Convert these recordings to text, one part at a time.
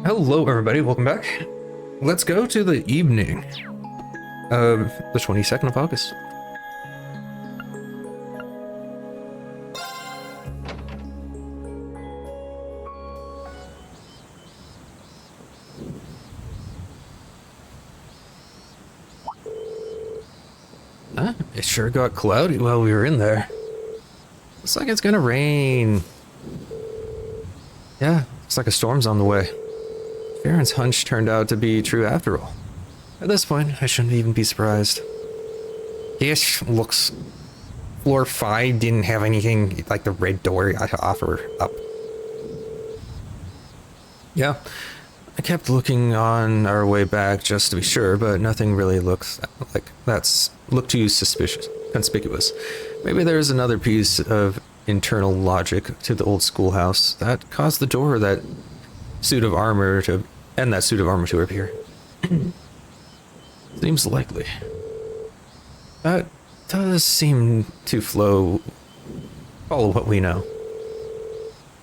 Hello, everybody. Welcome back. Let's go to the evening of the 22nd of August. Huh? It sure got cloudy while we were in there. Looks like it's gonna rain. Yeah, looks like a storm's on the way. Farron's hunch turned out to be true after all. At this point, I shouldn't even be surprised. This looks... Floor 5 didn't have anything like the red door I offer up. Yeah, I kept looking on our way back just to be sure, but nothing really looks like looked too conspicuous. Maybe there's another piece of internal logic to the old schoolhouse that caused the door that suit of armor to appear. Seems likely. That does seem to follow what we know.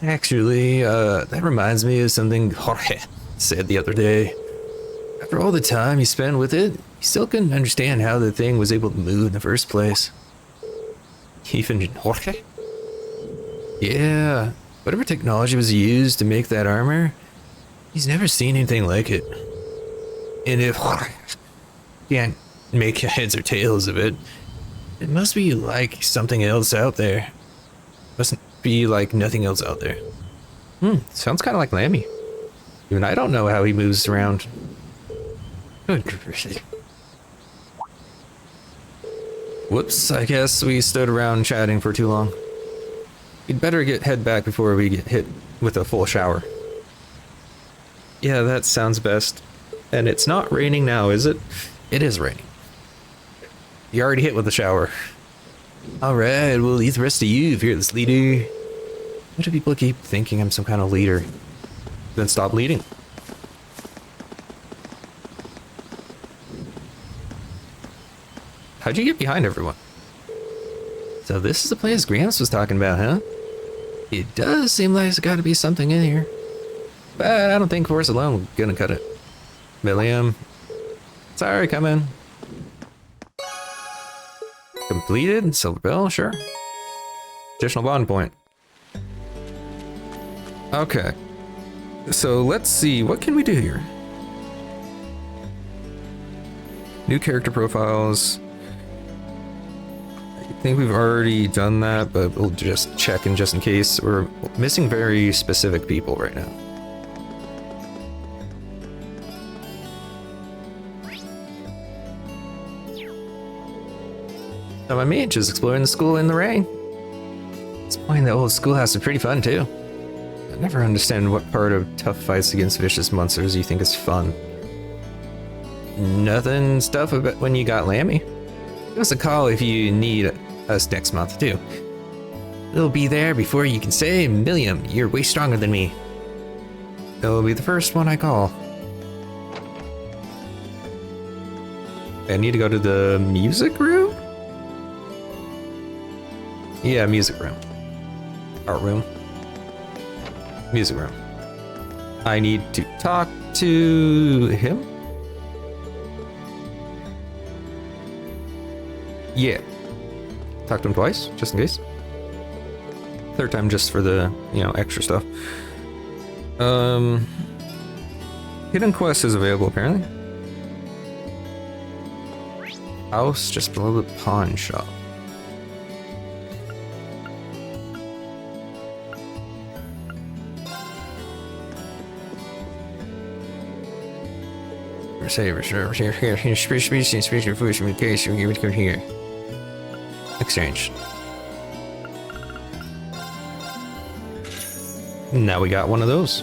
Actually, that reminds me of something Jorge said the other day. After all the time you spent with it, you still couldn't understand how the thing was able to move in the first place. Even Jorge? Yeah, whatever technology was used to make that armor, he's never seen anything like it. And if Jorge can't make heads or tails of it, it must be like something else out there. Mustn't be like nothing else out there. Sounds kind of like Lammy. Even I don't know how he moves around. Good grief. Whoops, I guess we stood around chatting for too long. We'd better head back before we get hit with a full shower. Yeah, that sounds best. And it's not raining now, is it? It is raining. You already hit with a shower. Alright, we'll leave the rest to you, fearless leader. Why do people keep thinking I'm some kind of leader? Then stop leading. How'd you get behind everyone? So this is the place Gramps was talking about, huh? It does seem like there's gotta be something in here. But I don't think force alone is gonna cut it. William. Sorry, come in. Completed, silver bell, sure. Additional bond point. Okay. So let's see, what can we do here? New character profiles. I think we've already done that, but we'll just check in just in case. We're missing very specific people right now. Now my mage is exploring the school in the rain. Exploring the old schoolhouse is pretty fun too. I never understand what part of tough fights against vicious monsters you think is fun. Nothing stuff about when you got Lammy. Give us a call if you need us next month too. We'll be there before you can say, Milliam, you're way stronger than me. It'll be the first one I call. I need to go to the music room? Yeah, music room. Art room. Music room. I need to talk to him? Yeah. Talk to him twice, just in case. Third time just for the, extra stuff. Hidden quest is available apparently. House just below the pawn shop. Exchange. Now we got one of those.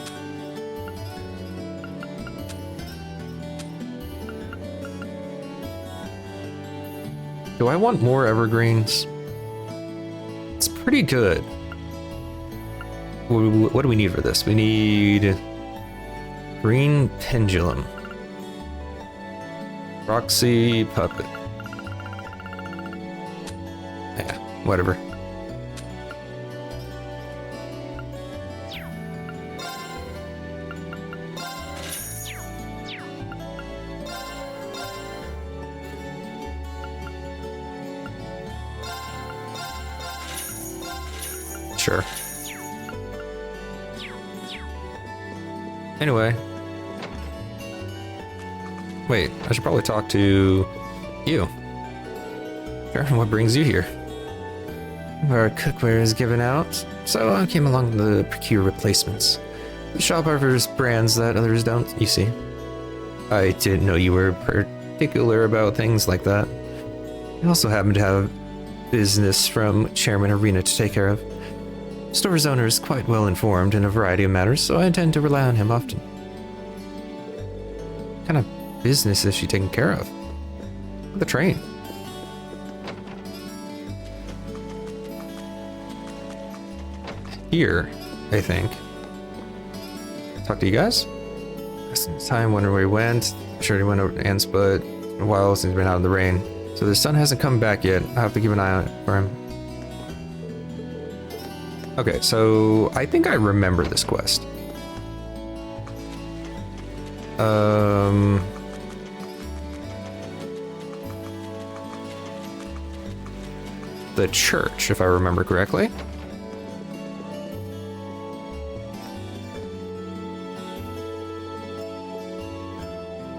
Do I want more evergreens? It's pretty good. What do we need for this? We need green pendulum. Proxy puppet. Yeah, whatever. sure. Anyway. Wait, I should probably talk to you. Sure, what brings you here? Our cookware is given out, so I came along to procure replacements. The shop offers brands that others don't, you see. I didn't know you were particular about things like that. I also happen to have business from Chairman Arena to take care of. Store's owner is quite well informed in a variety of matters, so I intend to rely on him often. What kind of business is she taking care of? The train. Here, I think. Talk to you guys? Some time, wonder where he went. Sure he went over to Ant's, but a while since he's been out in the rain. So the sun hasn't come back yet. I have to keep an eye on it for him. Okay, so I think I remember this quest. The church, if I remember correctly.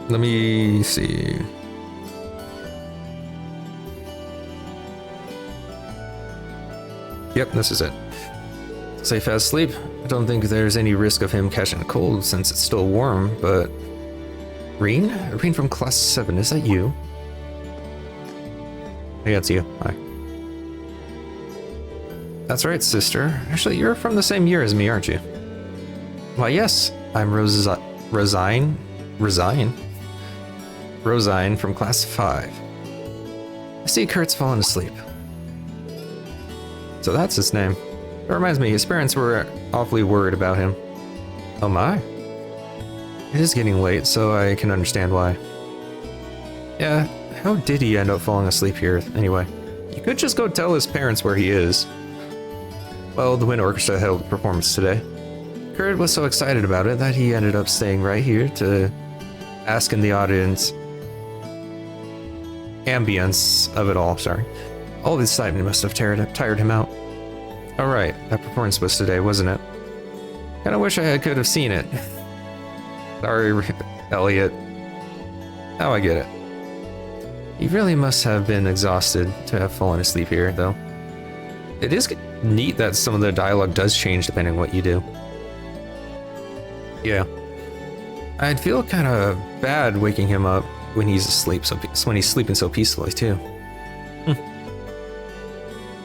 Let me see. Yep, this is it. Safe as sleep. I don't think there's any risk of him catching a cold since it's still warm, but... Reen? Reen from Class 7, is that you? Yeah, it's you. Hi. That's right, sister. Actually, you're from the same year as me, aren't you? Why, yes. I'm Rosine from Class 5. I see Kurt's fallen asleep. So that's his name. It reminds me, his parents were awfully worried about him. Oh my. It is getting late, so I can understand why. Yeah, how did he end up falling asleep here, anyway? You could just go tell his parents where he is. Well, the Wind Orchestra held a performance today. Kurt was so excited about it that he ended up staying right here to ask in the audience ambience of it all, sorry. All the excitement must have tired him out. Oh right, that performance was today, wasn't it? Kinda wish I could have seen it. Sorry, Elliot. Now I get it. You really must have been exhausted to have fallen asleep here, though. It is neat that some of the dialogue does change depending on what you do. Yeah. I'd feel kind of bad waking him up when he's asleep, when he's sleeping so peacefully, too.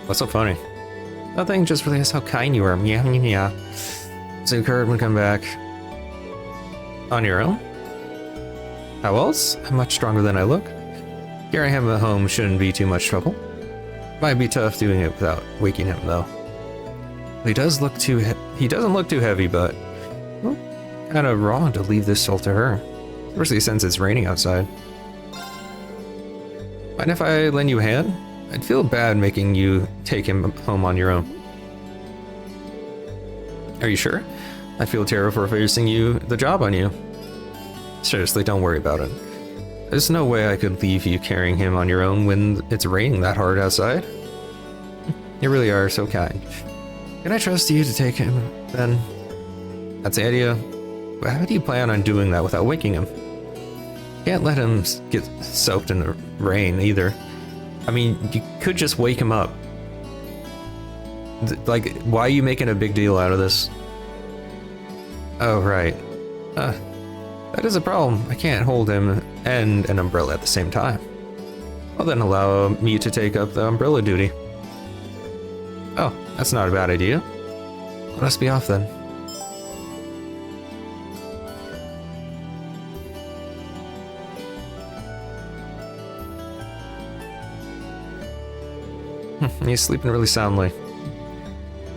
What's so funny? Nothing, just realize how kind you are. Yeah. So Kurt would come back. On your own? How else? I'm much stronger than I look. Carrying him at home shouldn't be too much trouble. Might be tough doing it without waking him, though. He doesn't look too heavy, but well, kind of wrong to leave this all to her, especially since it's raining outside. Mind if I lend you a hand? I'd feel bad making you take him home on your own. Are you sure? I feel terrible for forcing the job on you. Seriously, don't worry about it. There's no way I could leave you carrying him on your own when it's raining that hard outside. You really are so kind. Can I trust you to take him, then? That's the idea. But how do you plan on doing that without waking him? Can't let him get soaked in the rain, either. I mean, you could just wake him up. Like, why are you making a big deal out of this? Oh, right. That is a problem. I can't hold him and an umbrella at the same time. Well, then allow me to take up the umbrella duty. Oh, that's not a bad idea. Let us be off then. He's sleeping really soundly.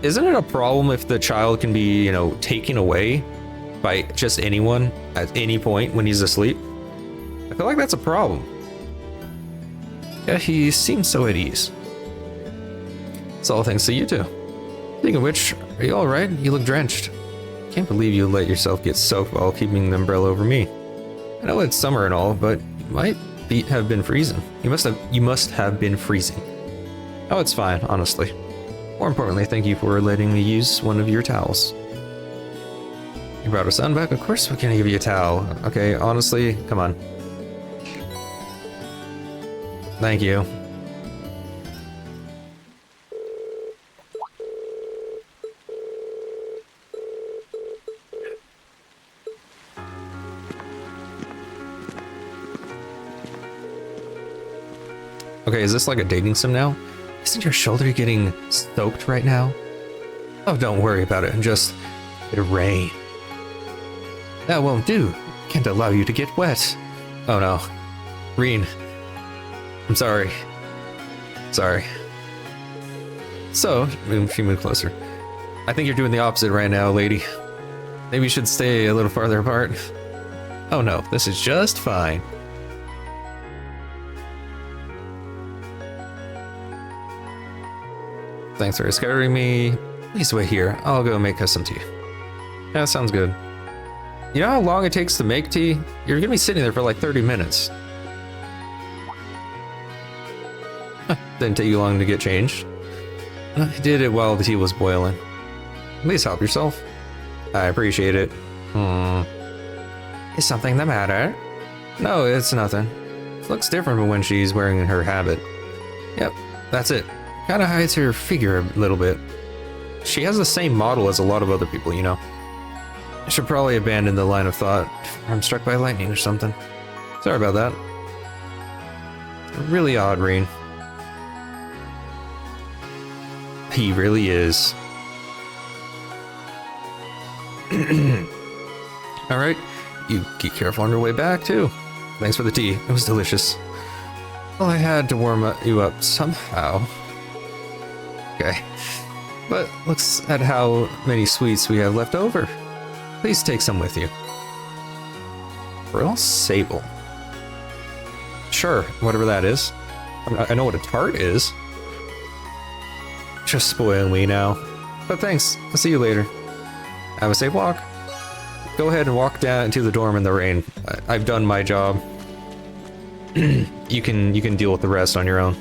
Isn't it a problem if the child can be, taken away by just anyone at any point when he's asleep? I feel like that's a problem. Yeah, he seems so at ease. It's all thanks to you two. Speaking of which, are you alright? You look drenched. Can't believe you let yourself get soaked while keeping the umbrella over me. I know it's summer and all, but you might have been freezing. You must have been freezing. Oh, it's fine, honestly. More importantly, thank you for letting me use one of your towels. You brought our son back? Of course we can give you a towel. Okay, honestly, come on. Thank you. Okay, is this like a dating sim now? Isn't your shoulder getting soaked right now? Oh, don't worry about it and just let it rain. That won't do. Can't allow you to get wet. Oh no. Reen. I'm sorry. Sorry. So, she moved closer. I think you're doing the opposite right now, lady. Maybe you should stay a little farther apart. Oh no, this is just fine. Thanks for scaring me. Please wait here. I'll go make us some tea. Yeah, sounds good. You know how long it takes to make tea? You're gonna be sitting there for like 30 minutes. Didn't take you long to get changed. I did it while the tea was boiling. Please help yourself. I appreciate it. Is something the matter? No, it's nothing. It looks different from when she's wearing her habit. Yep, that's it. Kinda hides her figure a little bit. She has the same model as a lot of other people, you know. I should probably abandon the line of thought. I'm struck by lightning or something. Sorry about that. Really odd, Reen. He really is. Alright, you keep careful on your way back, too. Thanks for the tea. It was delicious. Well, I had to warm you up somehow. Okay. But looks at how many sweets we have left over. Please take some with you. Real Sable. Sure, whatever that is. I know what a tart is. Just spoiling me now. But thanks. I'll see you later. Have a safe walk. Go ahead and walk down to the dorm in the rain. I've done my job. You can deal with the rest on your own.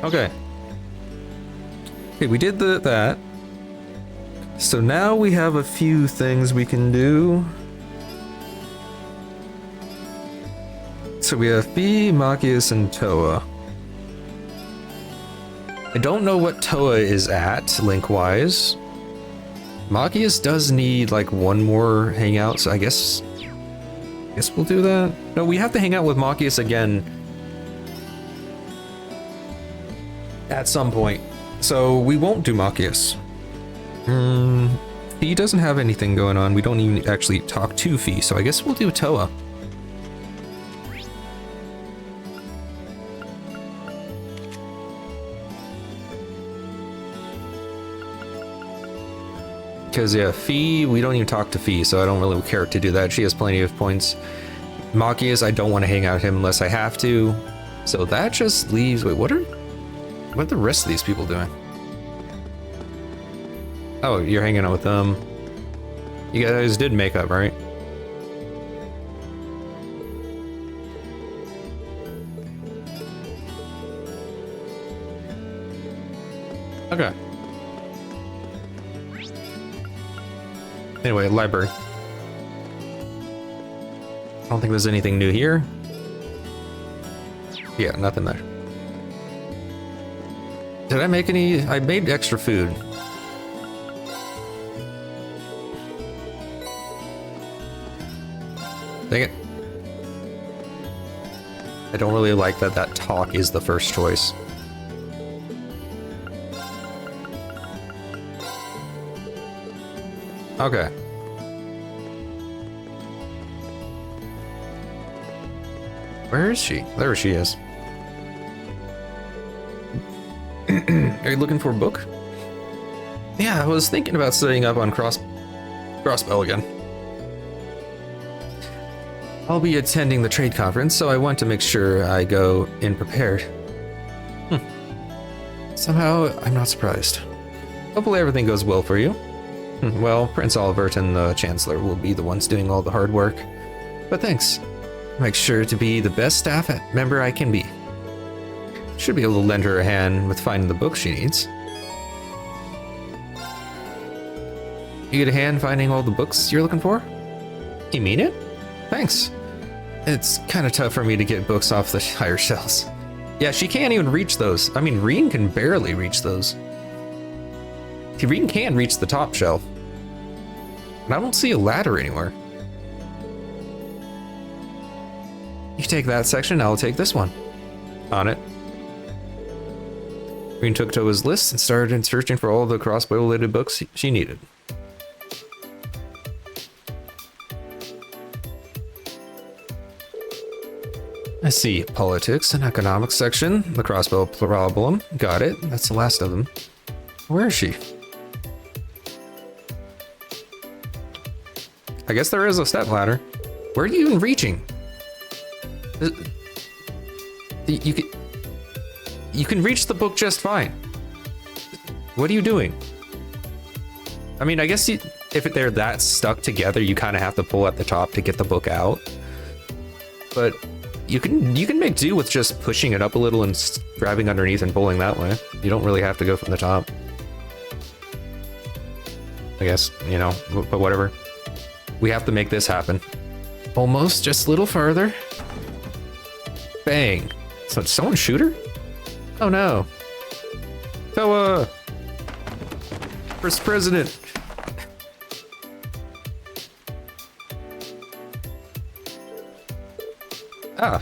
Okay. Okay, we did that. So now we have a few things we can do. So we have Fee, Machias, and Toa. I don't know what Toa is at, link-wise. Machias does need, like, one more hangout, so I guess we'll do that. No, we have to hang out with Machias again at some point. So we won't do Machias. Fee doesn't have anything going on. We don't even actually talk to Fee, so I guess we'll do Toa. Because, yeah, Fee, we don't even talk to Fee, so I don't really care to do that. She has plenty of points. Machias, I don't want to hang out with him unless I have to. So that just leaves... Wait, what are the rest of these people doing? Oh, you're hanging out with them. You guys did make up, right? Okay. Anyway, library. I don't think there's anything new here. Yeah, nothing there. Did I make any? I made extra food. Dang it. I don't really like that talk is the first choice. Okay. Where is she? There she is. Are you looking for a book? Yeah, I was thinking about setting up on Crossbell again. I'll be attending the trade conference, so I want to make sure I go in prepared. Somehow, I'm not surprised. Hopefully everything goes well for you. Well, Prince Olivert and the Chancellor will be the ones doing all the hard work. But thanks. Make sure to be the best staff member I can be. Should be able to lend her a hand with finding the book she needs. You get a hand finding all the books you're looking for? You mean it? Thanks. It's kind of tough for me to get books off the higher shelves. Yeah, she can't even reach those. I mean, Reen can barely reach those. Reen can reach the top shelf. And I don't see a ladder anywhere. You take that section, I'll take this one. On it. Reen took Toa's list and started searching for all the crossbow-related books she needed. I see. Politics and economics section. The crossbow problem. Got it. That's the last of them. Where is she? I guess there is a step ladder. Where are you even reaching? You can reach the book just fine. What are you doing? I mean, I guess if they're that stuck together, you kind of have to pull at the top to get the book out. But you can make do with just pushing it up a little and grabbing underneath and pulling that way. You don't really have to go from the top. I guess, you know, but whatever. We have to make this happen. Almost, just a little further. Bang. So did someone shoot her? Oh no. So, first president. Ah.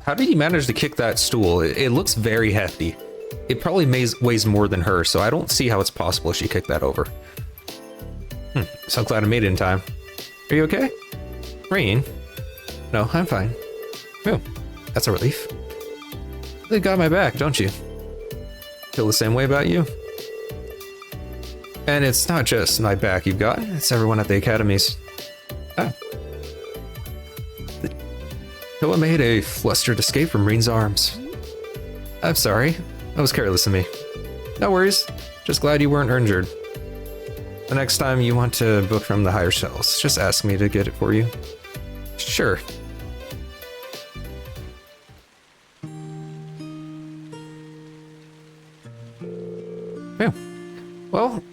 How did you manage to kick that stool? It looks very hefty. It probably weighs more than her, so I don't see how it's possible she kicked that over. So glad I made it in time. Are you okay? Reen? No, I'm fine. Oh, that's a relief. You got my back, don't you? Feel the same way about you? And it's not just my back you've got, it's everyone at the academies. Ah. Noah made a flustered escape from Reen's arms. I'm sorry, that was careless of me. No worries, just glad you weren't injured. The next time you want to book from the higher shelves, just ask me to get it for you. Sure. Yeah. Well,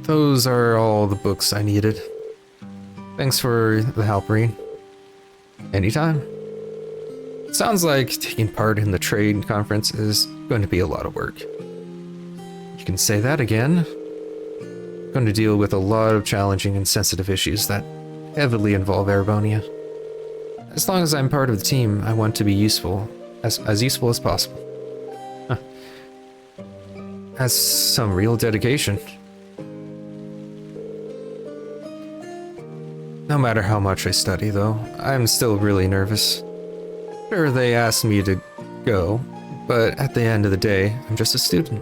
those are all the books I needed. Thanks for the help, Reen. Anytime. Sounds like taking part in the trade conference is going to be a lot of work. You can say that again. Going to deal with a lot of challenging and sensitive issues that heavily involve Erebonia. As long as I'm part of the team, I want to be useful, as useful as possible. Huh. Has some real dedication. No matter how much I study, though, I'm still really nervous. Sure, they asked me to go, but at the end of the day, I'm just a student.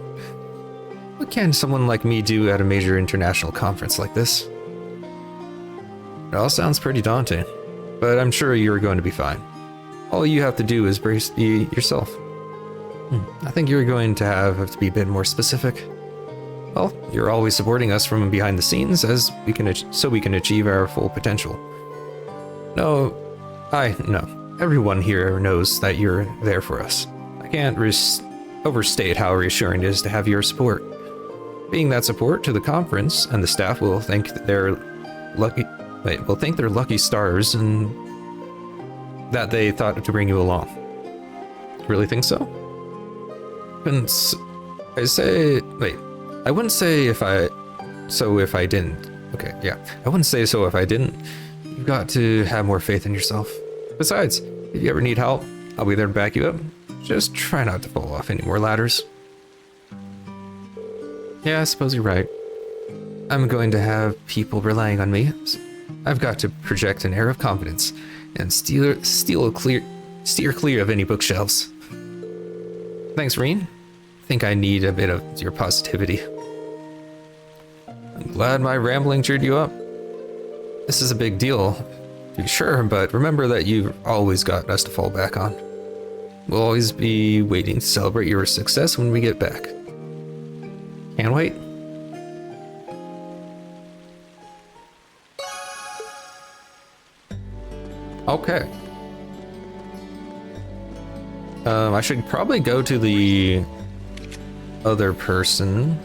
What can someone like me do at a major international conference like this? It all sounds pretty daunting, but I'm sure you're going to be fine. All you have to do is be yourself. I think you're going to have to be a bit more specific. Well, you're always supporting us from behind the scenes so we can achieve our full potential. No, everyone here knows that you're there for us. I can't overstate how reassuring it is to have your support. Being that support to the conference, and the staff will think they're lucky stars and that they thought to bring you along. Really think so? I wouldn't say if I didn't. Okay, yeah. I wouldn't say so if I didn't. You've got to have more faith in yourself. Besides, if you ever need help, I'll be there to back you up. Just try not to fall off any more ladders. Yeah, I suppose you're right. I'm going to have people relying on me. So I've got to project an air of confidence and steer clear of any bookshelves. Thanks, Reen. I think I need a bit of your positivity. I'm glad my rambling cheered you up. This is a big deal, to be sure, but remember that you've always got us to fall back on. We'll always be waiting to celebrate your success when we get back. Can't wait. Okay. I should probably go to the other person.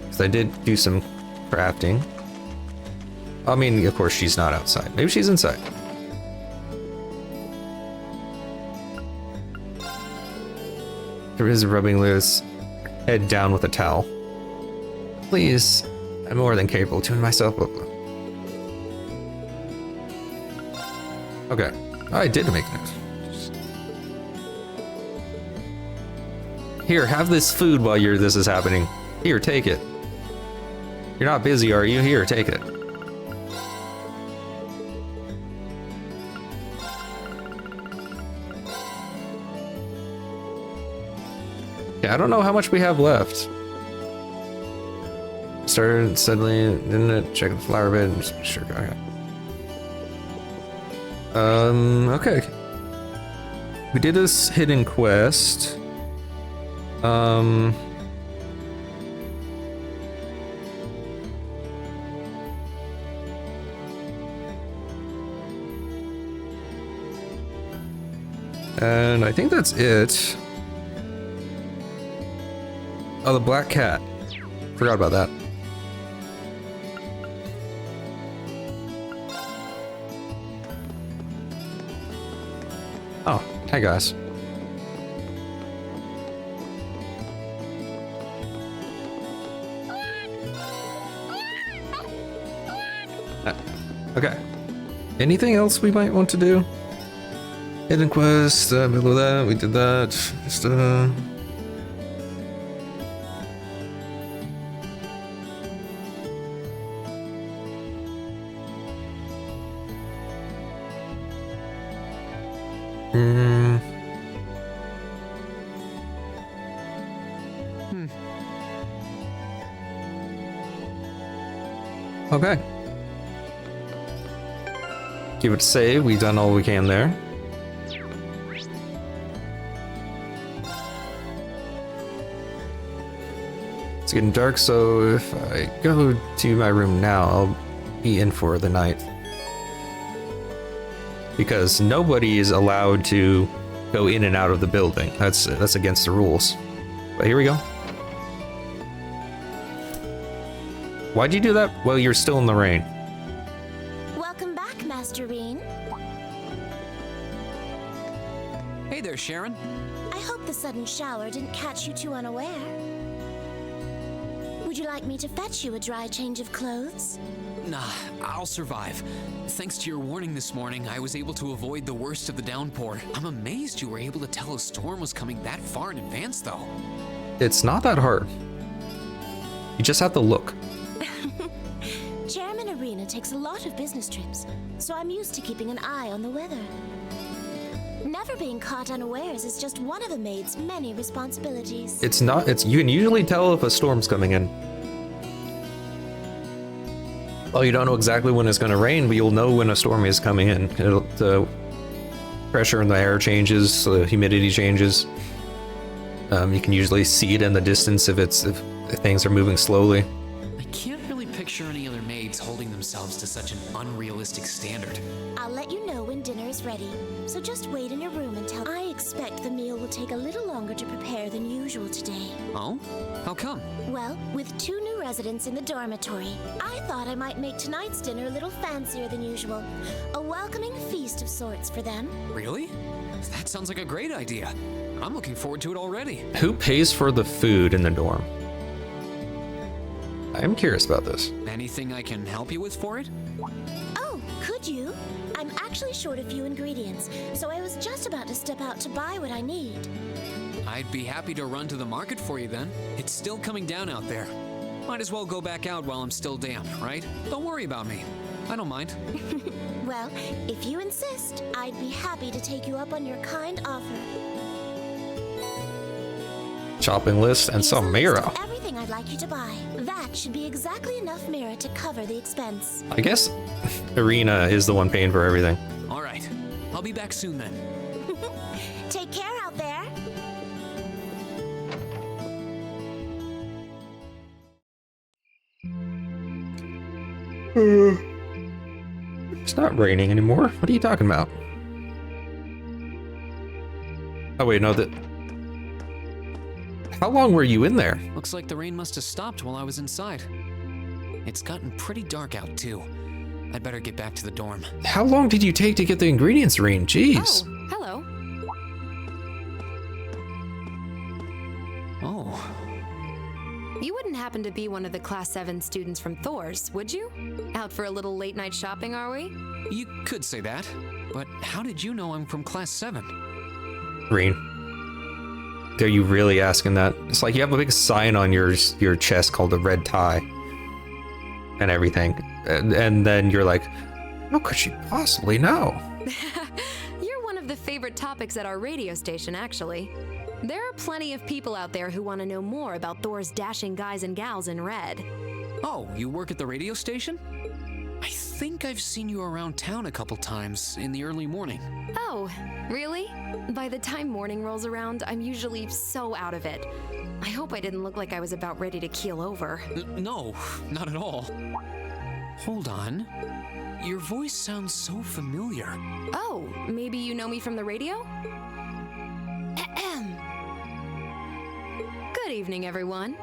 Because I did do some crafting. I mean, of course, she's not outside. Maybe she's inside. There is rubbing Lewis' head down with a towel. Please, I'm more than capable of tuning myself up. Okay, I did make it. Here, have this food while this is happening. Here, take it. You're not busy, are you? Here, take it. Yeah, I don't know how much we have left. Started suddenly, didn't it? Check the flower bed. Just sure. Okay. Okay. We did this hidden quest. And I think that's it. Oh, the black cat. Forgot about that. Oh, hi guys. Okay. Anything else we might want to do? Hidden quest, below that, we did that. Just, Okay. Give it a save. We've done all we can there. It's getting dark, so if I go to my room now, I'll be in for the night. Because nobody is allowed to go in and out of the building. That's against the rules. But here we go. Why'd you do that? Well, you're still in the rain. Welcome back, Master Reen. Hey there, Sharon. I hope the sudden shower didn't catch you too unaware. Would you like me to fetch you a dry change of clothes? Nah, I'll survive. Thanks to your warning this morning, I was able to avoid the worst of the downpour. I'm amazed you were able to tell a storm was coming that far in advance, though. It's not that hard. You just have to look. Chairman Arena takes a lot of business trips, so I'm used to keeping an eye on the weather. Never being caught unawares is just one of a maid's many responsibilities. It's not, you can usually tell if a storm's coming in. Well, you don't know exactly when it's going to rain, but you'll know when a storm is coming in. The pressure in the air changes, the humidity changes. You can usually see it in the distance if things are moving slowly. I can't really picture any other maids holding themselves to such an unrealistic standard. I'll let you know when dinner is ready, so just wait in your room until I expect the meal will take a little longer to prepare than usual today. Oh? How come? Well, with 2 new residents in the dormitory, I thought I might make tonight's dinner a little fancier than usual. A welcoming feast of sorts for them. Really? That sounds like a great idea. I'm looking forward to it already. Who pays for the food in the dorm? I'm curious about this. Anything I can help you with for it? Oh, could you? I'm actually short a few ingredients, so I was just about to step out to buy what I need. I'd be happy to run to the market for you then. It's still coming down out there. Might as well go back out while I'm still damp, right? Don't worry about me. I don't mind. Well, if you insist, I'd be happy to take you up on your kind offer. Shopping list and some Here's a mirror. list of everything I'd like you to buy. That should be exactly enough mirror to cover the expense. I guess Arena is the one paying for everything. All right. I'll be back soon then. Take care out there. It's not raining anymore. What are you talking about? Oh wait, no, How long were you in there? Looks like the rain must have stopped while I was inside. It's gotten pretty dark out, too. I'd better get back to the dorm. How long did you take to get the ingredients, Reen? Jeez. Oh, hello. Oh. You wouldn't happen to be one of the Class 7 students from Thor's, would you? Out for a little late-night shopping, are we? You could say that. But how did you know I'm from Class 7? Reen. Are you really asking that? It's like you have a big sign on your chest called a red tie. And everything. And then you're like, how could she possibly know? You're one of the favorite topics at our radio station, actually. There are plenty of people out there who want to know more about Thor's dashing guys and gals in red. Oh, you work at the radio station? I think I've seen you around town a couple times in the early morning. Oh, really? By the time morning rolls around, I'm usually so out of it. I hope I didn't look like I was about ready to keel over. No, not at all. Hold on. Your voice sounds so familiar. Oh, maybe you know me from the radio? Ahem. Good evening, everyone.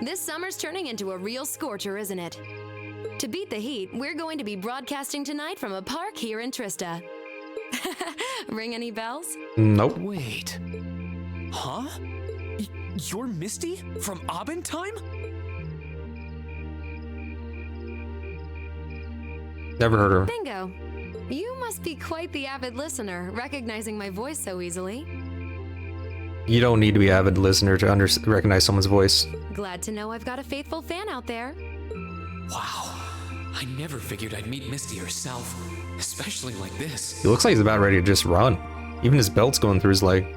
This summer's turning into a real scorcher, isn't it? To beat the heat, we're going to be broadcasting tonight from a park here in Trista. Ring any bells? Nope. Wait. Huh? You're Misty? From Abendheim? Never heard of her. Bingo. You must be quite the avid listener, recognizing my voice so easily. You don't need to be an avid listener to recognize someone's voice. Glad to know I've got a faithful fan out there. Wow. I never figured I'd meet Misty herself, especially like this. He looks like he's about ready to just run. Even his belt's going through his leg.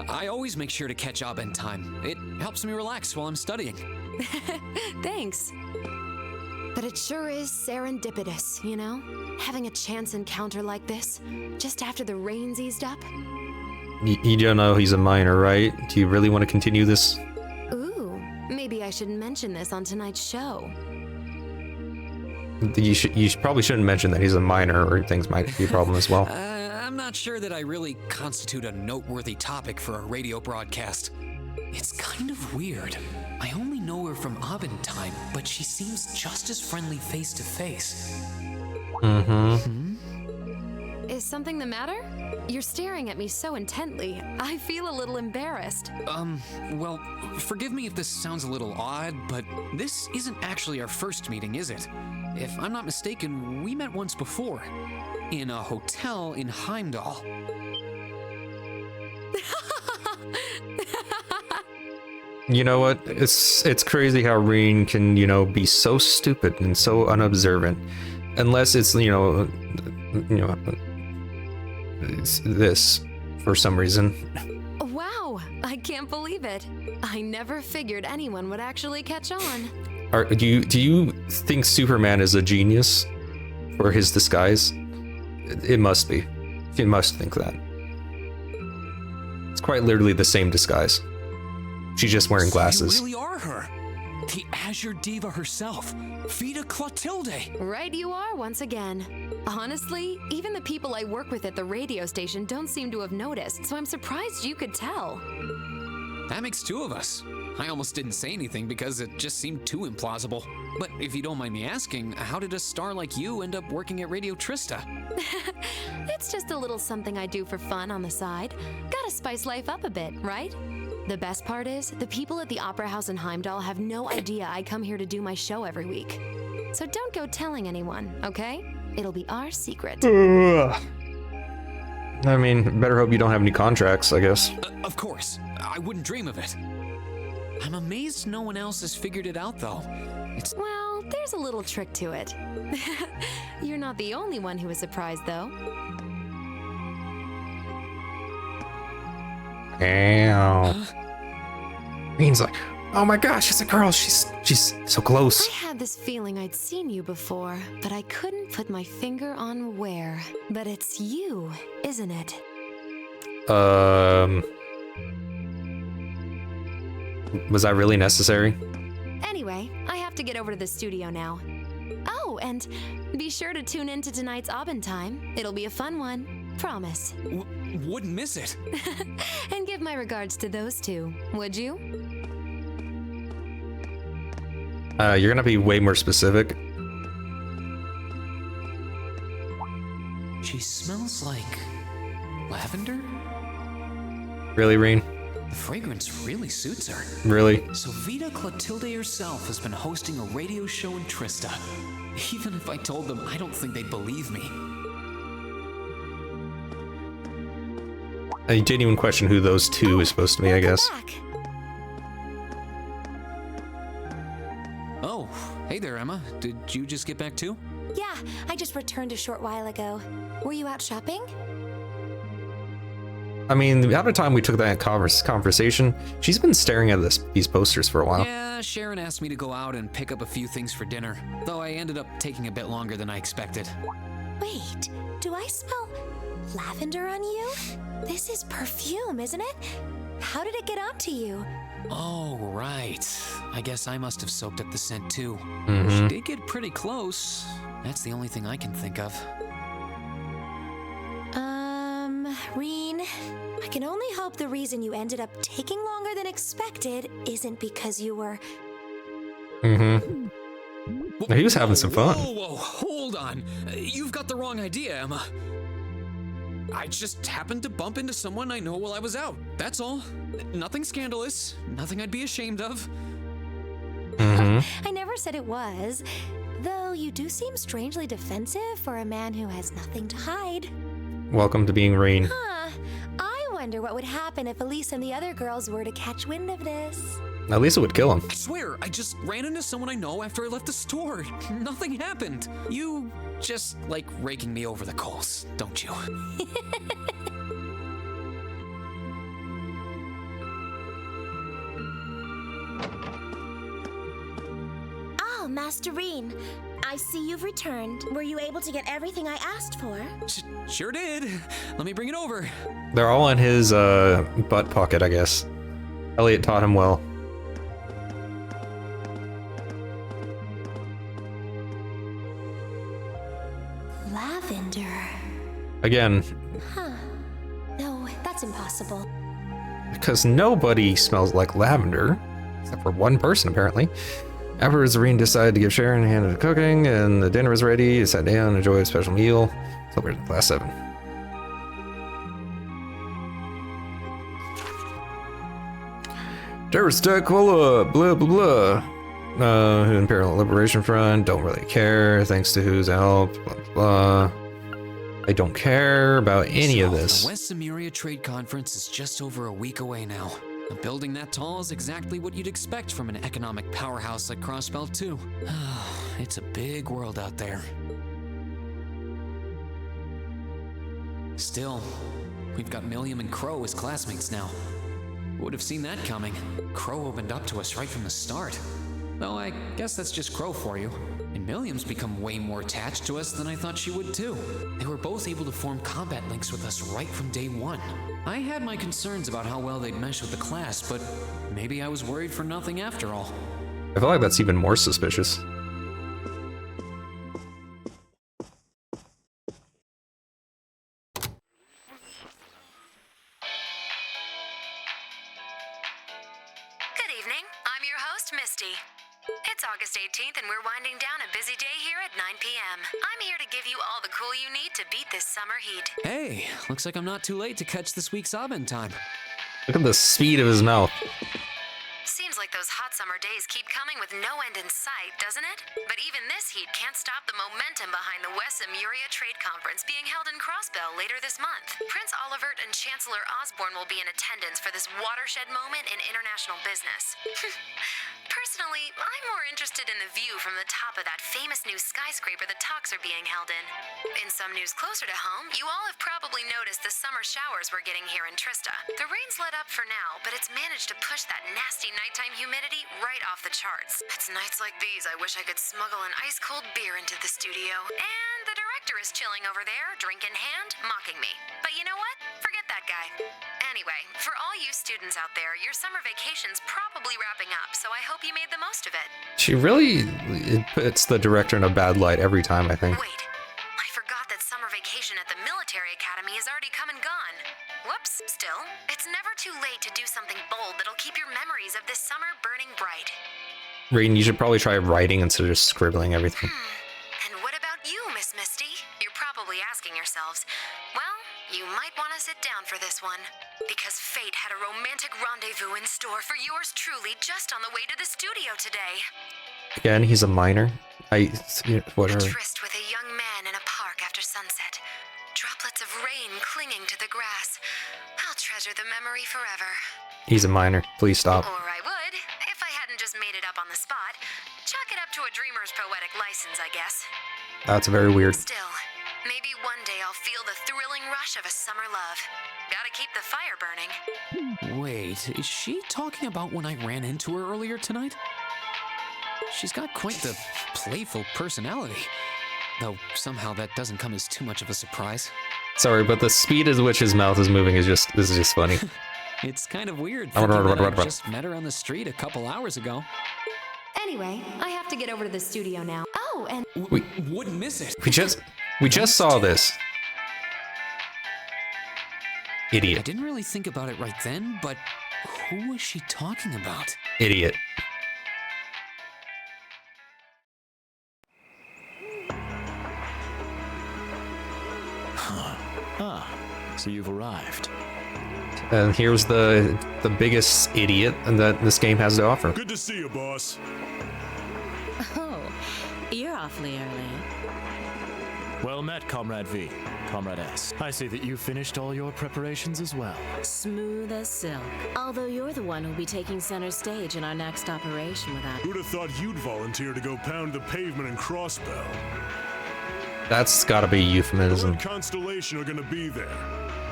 I always make sure to catch Abendheim. It helps me relax while I'm studying. Thanks. But it sure is serendipitous, you know? Having a chance encounter like this, just after the rain's eased up. You don't know he's a minor, right? Do you really want to continue this? Ooh, maybe I shouldn't mention this on tonight's show. You probably shouldn't mention that he's a minor, or things might be a problem as well. I'm not sure that I really constitute a noteworthy topic for a radio broadcast. It's kind of weird. I only know her from Abendheim, but she seems just as friendly face to face. Is something the matter? You're staring at me so intently, I feel a little embarrassed. Well, forgive me if this sounds a little odd, but this isn't actually our first meeting, is it? If I'm not mistaken, we met once before. In a hotel in Heimdall. You know what? It's crazy how Reen can, be so stupid and so unobservant. Unless it's, it's this for some reason. Wow, I can't believe it. I never figured anyone would actually catch on. Do you think Superman is a genius for his disguise? It must be. You must think that. It's quite literally the same disguise. She's just wearing glasses. You really are her. The Azure Diva herself, Vita Clotilde. Right you are once again. Honestly, even the people I work with at the radio station don't seem to have noticed, so I'm surprised you could tell. That makes two of us. I almost didn't say anything because it just seemed too implausible. But if you don't mind me asking, how did a star like you end up working at Radio Trista? It's just a little something I do for fun on the side. Gotta spice life up a bit, right? The best part is, the people at the Opera House in Heimdall have no idea I come here to do my show every week. So don't go telling anyone, okay? It'll be our secret. I mean, better hope you don't have any contracts, I guess. Of course. I wouldn't dream of it. I'm amazed no one else has figured it out, though. Well, there's a little trick to it. You're not the only one who is surprised, though. Ow. Reen's like, oh my gosh, it's a girl. She's so close. I had this feeling I'd seen you before, but I couldn't put my finger on where. But it's you, isn't it? Was that really necessary? Anyway, I have to get over to the studio now. Oh, and be sure to tune in to tonight's Abendheim. It'll be a fun one. Promise. wouldn't miss it. And give my regards to those two, would you? You're gonna be way more specific. She smells like lavender? Really, Reen? The fragrance really suits her. Really? So Vita Clotilde herself has been hosting a radio show in Trista. Even if I told them, I don't think they'd believe me. I didn't even question who those two is supposed to be, I guess. Back. Oh, hey there, Emma. Did you just get back too? Yeah, I just returned a short while ago. Were you out shopping? I mean, the amount of time we took that conversation, she's been staring at these posters for a while. Yeah, Sharon asked me to go out and pick up a few things for dinner, though I ended up taking a bit longer than I expected. Wait, do I smell lavender on you? This is perfume, isn't it? How did it get onto you? Oh, right. I guess I must have soaked up the scent too. Mm-hmm. She did get pretty close. That's the only thing I can think of. Reen, I can only hope the reason you ended up taking longer than expected isn't because you were... Mm-hmm. He was having some fun. Whoa, hold on. You've got the wrong idea, Emma. I just happened to bump into someone I know while I was out. That's all. Nothing scandalous. Nothing I'd be ashamed of. Mm-hmm. I never said it was. Though you do seem strangely defensive for a man who has nothing to hide. Welcome to being Reen. Huh. I wonder what would happen if Elise and the other girls were to catch wind of this. At least it would kill him. I swear, I just ran into someone I know after I left the store. Nothing happened. You just like raking me over the coals, don't you? Oh, Master Reen, I see you've returned. Were you able to get everything I asked for? Sure did. Let me bring it over. They're all in his butt pocket, I guess. Elliot taught him well. Lavender. Again, Huh. No, that's impossible. because nobody smells like lavender, except for one person apparently. Afterwards, Reen decided to give Sharon a hand at cooking, and the dinner was ready. They sat down and enjoyed a special meal. Celebrated class 7. Terrorist attack, blah blah blah. Imperial Liberation Front, don't really care. Thanks to whose help, blah blah blah. I don't care about any of this. The West Samuria Trade Conference is just over a week away now. A building that tall is exactly what you'd expect from an economic powerhouse like Crossbelt 2. It's a big world out there. Still, we've got Milliam and Crow as classmates now. Would have seen that coming. Crow opened up to us right from the start. Though I guess that's just Crow for you. And Milliam's become way more attached to us than I thought she would too. They were both able to form combat links with us right from day one. I had my concerns about how well they'd mesh with the class, but maybe I was worried for nothing after all. I feel like that's even more suspicious. Good evening. I'm your host, Misty. It's August 18th, and we're winding down a busy day here at 9 p.m. I'm here to give you all the cool you need to beat this summer heat. Hey, looks like I'm not too late to catch this week's Abend time. Look at the speed of his mouth. Seems like those hot summer days keep coming with no end in sight, doesn't it? But even this heat can't stop the momentum behind the West Samuria Trade Conference being held in Crossbell later this month. Prince Olivert and Chancellor Osborne will be in attendance for this watershed moment in international business. Personally, I'm more interested in the view from the top of that famous new skyscraper the talks are being held in. In some news closer to home, you all have probably noticed the summer showers we're getting here in Trista. The rain's let up for now, but it's managed to push that nasty nighttime humidity right off the charts. It's nights like these I wish I could smuggle an ice-cold beer into the studio. And the director is chilling over there, drink in hand, mocking me. But you know what? Forget that guy. Anyway, for all you students out there, your summer vacation's probably wrapping up, so I hope you made the most of it. She really puts the director in a bad light every time, I think. Wait, I forgot that summer vacation at the military academy has already come and gone. Still, it's never too late to do something bold that'll keep your memories of this summer burning bright. Raiden, you should probably try writing instead of just scribbling everything. And what about you, Miss Misty? You're probably asking yourselves, well, you might want to sit down for this one. Because fate had a romantic rendezvous in store for yours truly just on the way to the studio today. Again, he's a minor. Whatever. A tryst with a young man in a park after sunset. Droplets of rain clinging to the grass. I'll treasure the memory forever. He's a minor. Please stop. Or I would, if I hadn't just made it up on the spot. Chalk it up to a dreamer's poetic license, I guess. That's very weird. Still, maybe one day I'll feel the thrilling rush of a summer love. Gotta keep the fire burning. Wait, is she talking about when I ran into her earlier tonight? She's got quite the playful personality. Though somehow that doesn't come as too much of a surprise. Sorry, but the speed at which his mouth is moving is just funny. It's kind of weird thinking that I just met her on the street a couple hours ago. Anyway, I have to get over to the studio now. Oh, and We Wouldn't miss it. we just saw this. I Idiot. didn't really think about it right then, but who was she talking about? Idiot. So you've arrived. And here's the biggest idiot that this game has to offer. Good to see you, boss. Oh, you're awfully early. Well met, Comrade V. Comrade S. I see that you finished all your preparations as well. Smooth as silk. Although you're the one who'll be taking center stage in our next operation without... Who'd have thought you'd volunteer to go pound the pavement in Crossbell? That's gotta be euphemism. What Constellation are gonna be there?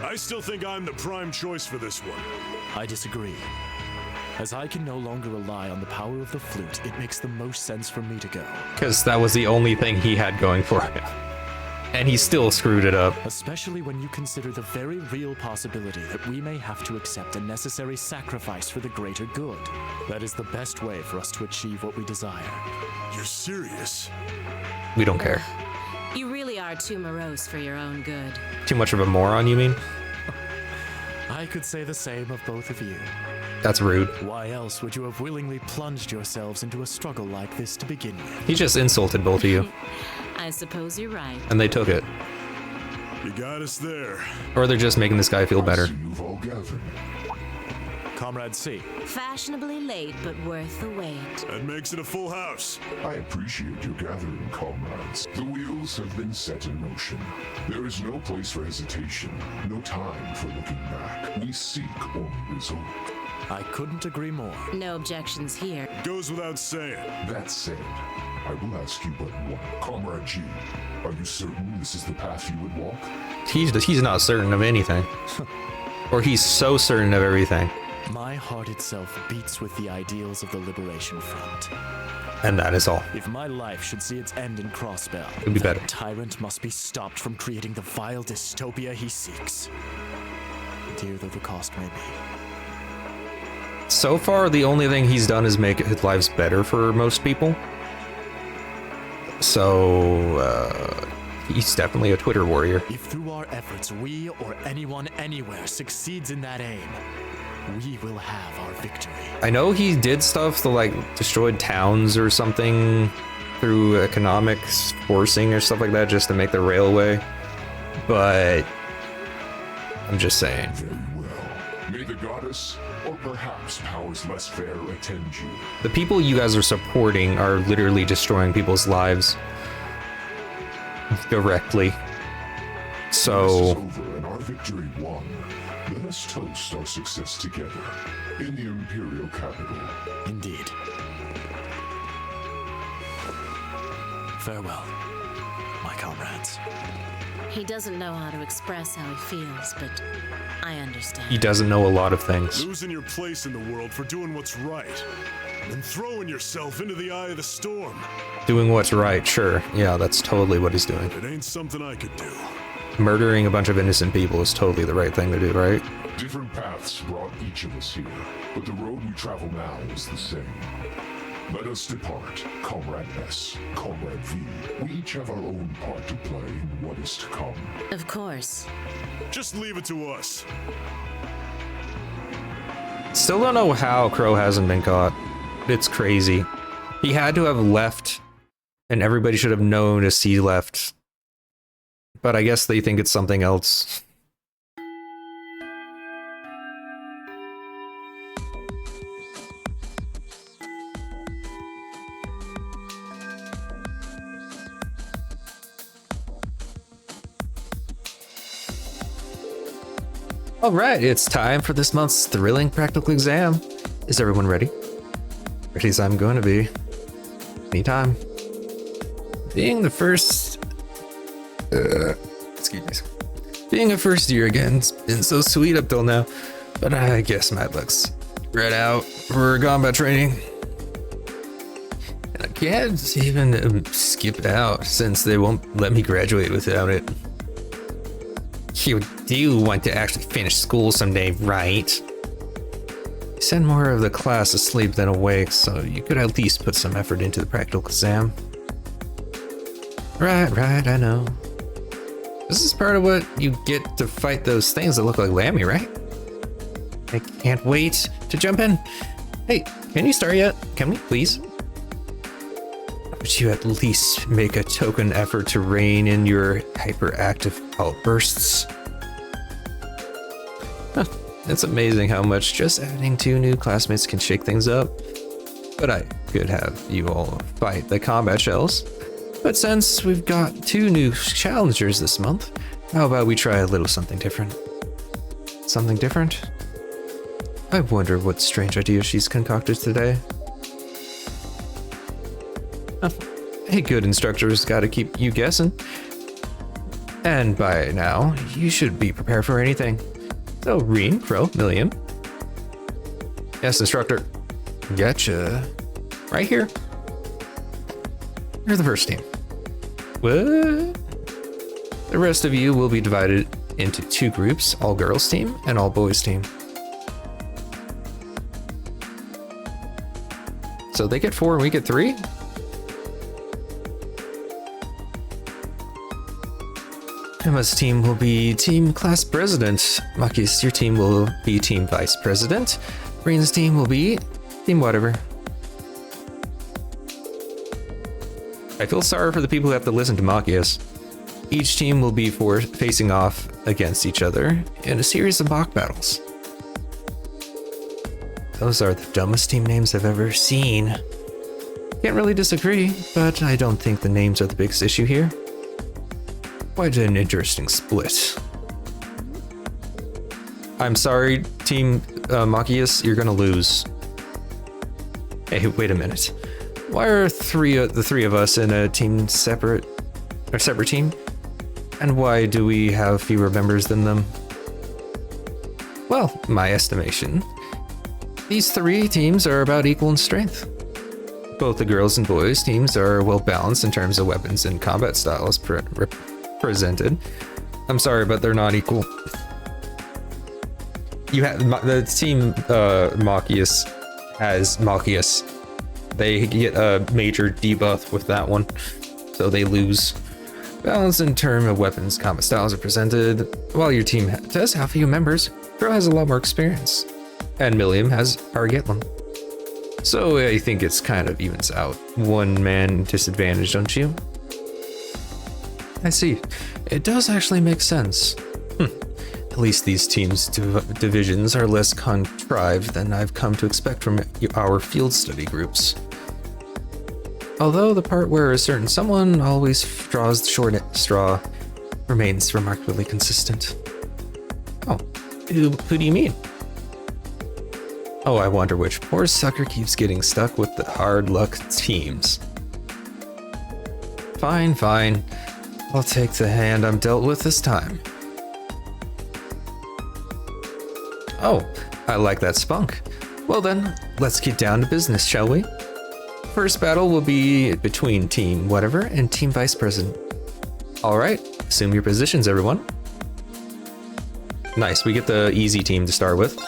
I still think I'm the prime choice for this one. I disagree. As I can no longer rely on the power of the flute, it makes the most sense for me to go. Because that was the only thing he had going for him. And he still screwed it up. Especially when you consider the very real possibility that we may have to accept a necessary sacrifice for the greater good. That is the best way for us to achieve what we desire. You're serious? We don't care. You really are too morose for your own good. Too much of a moron, you mean? I could say the same of both of you. That's rude. Why else would you have willingly plunged yourselves into a struggle like this to begin with? He just insulted both of you, I suppose you're right. and they took it. You got us there. Or they're just making this guy feel better. You've all gathered. Comrade C. Fashionably late, but worth the wait. That makes it a full house. I appreciate your gathering, comrades. The wheels have been set in motion. There is no place for hesitation, no time for looking back. We seek only result. I couldn't agree more. No objections here. Goes without saying. That said, I will ask you but one. Comrade G, are you certain this is the path you would walk? He's not certain of anything. Or he's so certain of everything. My heart itself beats with the ideals of the Liberation Front. And that is all. If my life should see its end in Crossbell, It'd be better. that tyrant must be stopped from creating the vile dystopia he seeks. Dear though the cost may be. So far, the only thing he's done is make his lives better for most people. So, he's definitely a Twitter warrior. If through our efforts we or anyone anywhere succeeds in that aim, we will have our victory. I know he did stuff to, like, destroyed towns or something through economics forcing or stuff like that just to make the railway. But I'm just saying. Very well. May the goddess, or perhaps powers less fair, attend you. The people you guys are supporting are literally destroying people's lives directly. This So, is over and our victory won. Let us toast our success together in the Imperial capital. Indeed. Farewell, my comrades. He doesn't know how to express how he feels, but I understand. he doesn't know a lot of things. Losing your place in the world for doing what's right. And throwing yourself into the eye of the storm. Doing what's right, sure. Yeah, that's totally what he's doing. It ain't something I could do. Murdering a bunch of innocent people is totally the right thing to do, right? Different paths brought each of us here, but the road we travel now is the same. Let us depart, Comrade S, Comrade V. We each have our own part to play in what is to come. Of course. Just leave it to us. Still don't know how Crow hasn't been caught. It's crazy. He had to have left, and everybody should have known as he left. But I guess they think it's something else. Alright, it's time for this month's thrilling practical exam. Is everyone ready? Ready as I'm going to be. Anytime. Being the first... excuse me. Being a first year again's been so sweet up till now, but I guess my luck's read out for combat training. And I can't even skip it out since they won't let me graduate without it. You do want to actually finish school someday, right? You send more of the class asleep than awake, so you could at least put some effort into the practical exam. Right, I know. This is part of what you get to fight those things that look like Lammy, right? I can't wait to jump in. Hey, can you start yet? Can we, please? Would you at least make a token effort to rein in your hyperactive outbursts? Huh, it's amazing how much just adding 2 new classmates can shake things up. But I could have you all fight the combat shells. But since we've got 2 new challengers this month, how about we try a little something different? Something different? I wonder what strange idea she's concocted today. A good instructor's gotta keep you guessing. And by now, you should be prepared for anything. So, Reen, Crow, Milliam. Yes, instructor. Getcha. Right here. You're the first team. What? The rest of you will be divided into 2 groups, all girls team and all boys team. So they get 4 and we get 3? Emma's team will be team class president. Maki's, your team will be team vice president. Reen's team will be team whatever. I feel sorry for the people who have to listen to Machias. Each team will be facing off against each other in a series of mock battles. Those are the dumbest team names I've ever seen. Can't really disagree, but I don't think the names are the biggest issue here. Quite an interesting split. I'm sorry, Team Machias, you're gonna lose. Hey, wait a minute. Why are the 3 of us in a team separate team? And why do we have fewer members than them? Well, my estimation. These 3 teams are about equal in strength. Both the girls and boys teams are well balanced in terms of weapons and combat styles presented. I'm sorry, but they're not equal. You have the team Machias has Machias. They get a major debuff with that one, so they lose. Balance in terms of weapons, combat styles are presented. While your team does have few members, Crow has a lot more experience, and Milliam has Argetlan. So I think it's kind of evens out. 1 man disadvantage, don't you? I see. It does actually make sense. At least these teams' divisions are less contrived than I've come to expect from our field study groups. Although the part where a certain someone always draws the short straw remains remarkably consistent. Oh, who do you mean? Oh, I wonder which poor sucker keeps getting stuck with the hard luck teams. Fine. I'll take the hand I'm dealt with this time. Oh, I like that spunk. Well then, let's get down to business, shall we? First battle will be between Team Whatever and Team Vice President. Alright, assume your positions, everyone. Nice, we get the easy team to start with.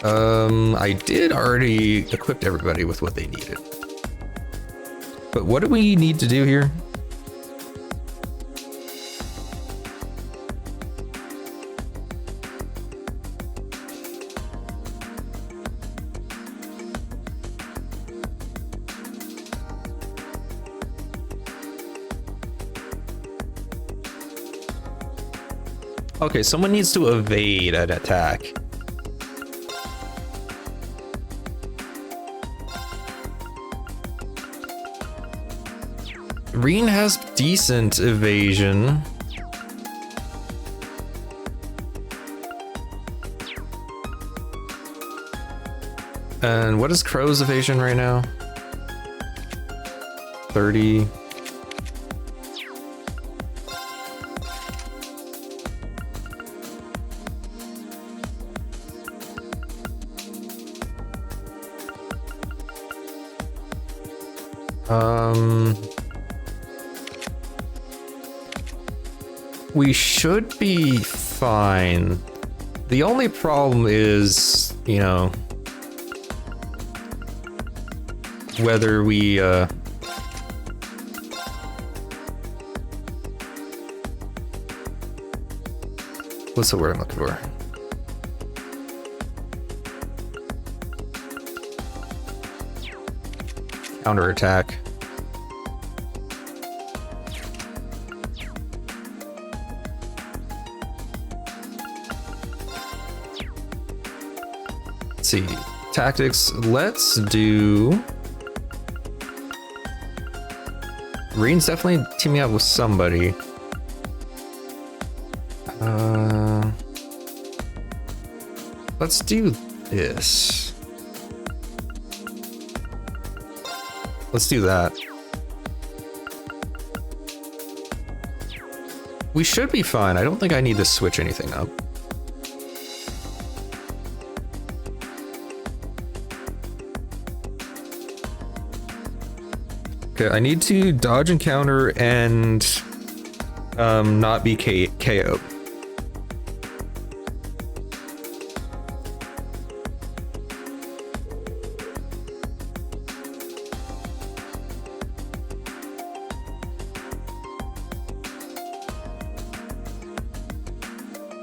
I did already equip everybody with what they needed. But what do we need to do here? Okay, someone needs to evade an attack. Reen has decent evasion. And what is Crow's evasion right now? 30. We should be fine. The only problem is, you know, whether we, what's the word I'm looking for? Counterattack. Let's see. Tactics. Let's do... Reen's definitely teaming up with somebody. Let's do this. Let's do that. We should be fine. I don't think I need to switch anything up. Okay, I need to dodge and counter and not be KO'd.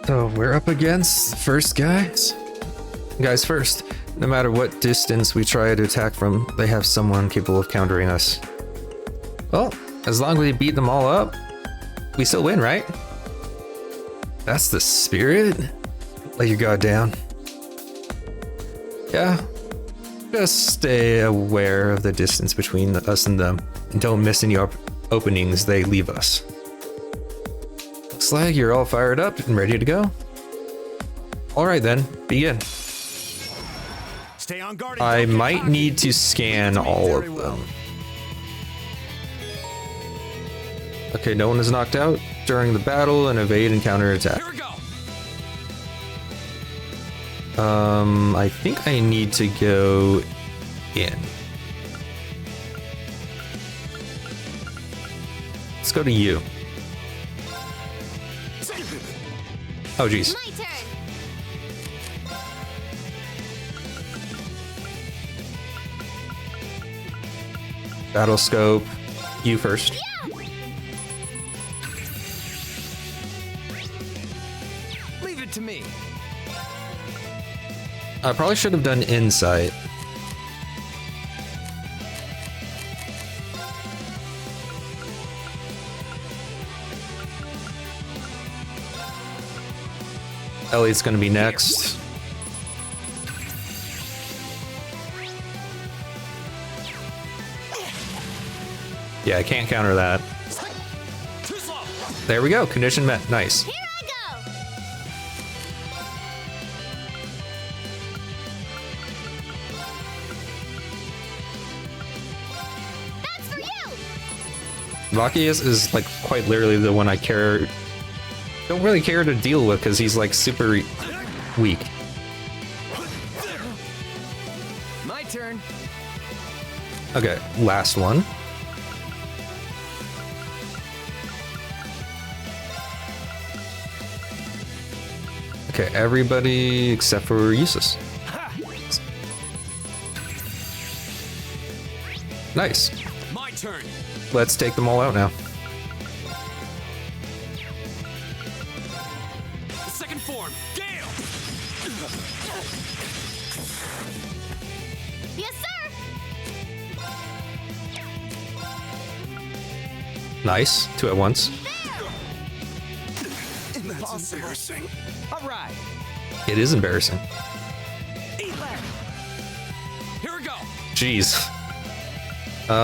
So we're up against first guys first. No matter what distance we try to attack from, they have someone capable of countering us. Well, as long as we beat them all up, we still win, right? That's the spirit. Lay your guard down. Yeah, just stay aware of the distance between us and them, and don't miss any openings they leave us. Looks like you're all fired up and ready to go. Alright then, begin. Stay on guard. I might need to scan all of them. Okay, no one is knocked out during the battle and evade and counter attack. Here we go. I think I need to go in. Let's go to you. Oh geez. My turn. Battle scope. You first. Leave it to me. I probably should have done insight. Elliot's gonna be next. Yeah, I can't counter that. There we go, condition met, nice. Here I go. That's for you. Zacchaeus is like quite literally the one I don't really care to deal with because he's like super weak. My turn. Okay, last one. Okay, everybody except for Eustace. Nice. My turn. Let's take them all out now. Second form. Gale. Yes, sir. Nice, two at once. impossible. Embarrassing. All right. It is embarrassing. Eat that. Here we go. Jeez. Here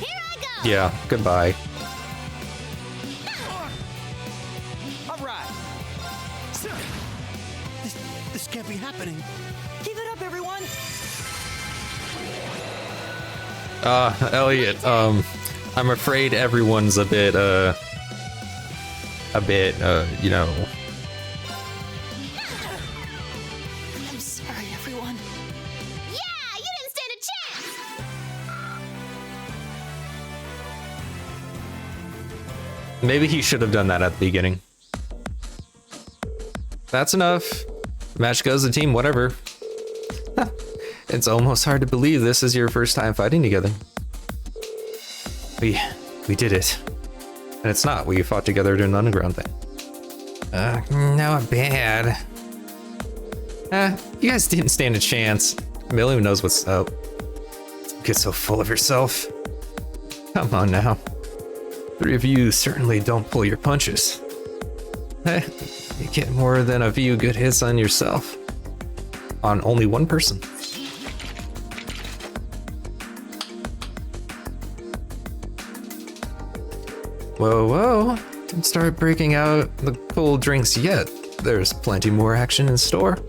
I go! Yeah, goodbye. All right. This can't be happening. Keep it up, everyone. Elliot, I'm afraid everyone's a bit, you know. I'm sorry, everyone. Yeah, you didn't stand a chance! Maybe he should have done that at the beginning. That's enough. Match goes to team, whatever. It's almost hard to believe this is your first time fighting together. We did it. And it's not. We fought together during the underground thing. Not bad. You guys didn't stand a chance. Millie knows what's up. You get so full of yourself. Come on now. 3 of you certainly don't pull your punches. You get more than a few good hits on yourself. On only one person. Whoa, whoa. Don't start breaking out the cold drinks yet. There's plenty more action in store.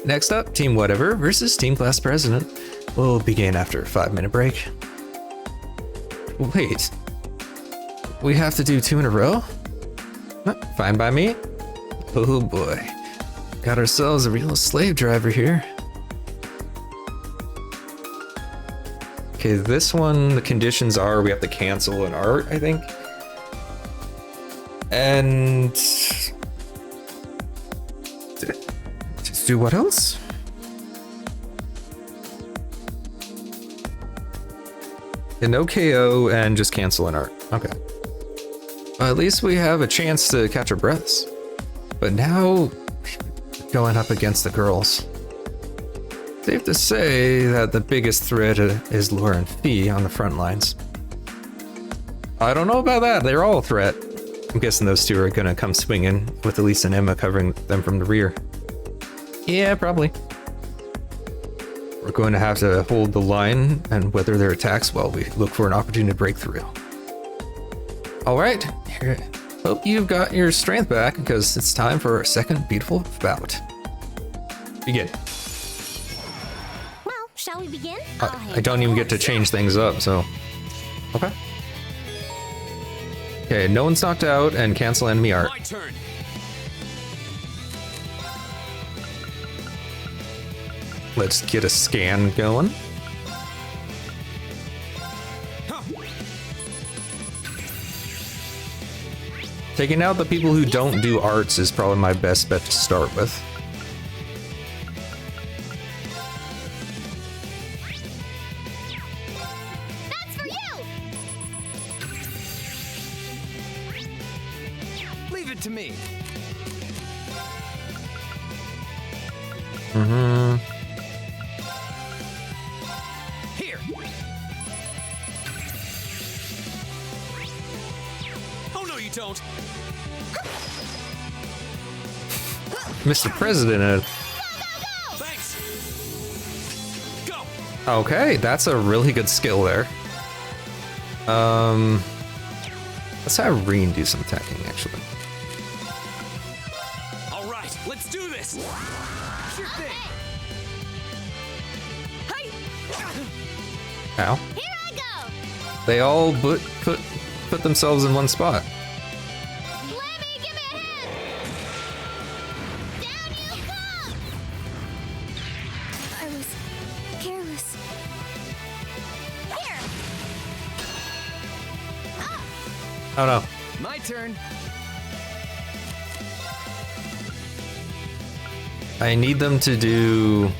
Next up, Team Whatever versus Team Class President. We'll begin after a 5-minute break. Wait. We have to do 2 in a row? Fine by me. Oh boy. Got ourselves a real slave driver here. Okay, this one, the conditions are we have to cancel an art, I think. And do what else? An OKO and just cancel an art. Okay. Well, at least we have a chance to catch our breaths. But now, going up against the girls. Safe to say that the biggest threat is Laura and Fee on the front lines. I don't know about that. They're all a threat. I'm guessing those 2 are gonna come swinging with Elise and Emma covering them from the rear. Yeah, probably. We're going to have to hold the line and weather their attacks while we look for an opportunity to break through. Alright, here. Hope you've got your strength back because it's time for our second beautiful bout. Begin. Well, shall we begin? I don't even get to change things up, so... Okay. Okay, no one's knocked out and cancel enemy art. My turn. Let's get a scan going. Taking out the people who don't do arts is probably my best bet to start with. That's for you! Leave it to me. Here. Oh no, you don't. Mr. President. Thanks. Go. Okay, that's a really good skill there. Let's have Reen do some attacking, actually. All right, let's do this. Sure thing. Ow. Here I go! They all put themselves in one spot. Lemmy, give me a hand! Down you come! I was careless. Here! Oh no. My turn. I need them to do...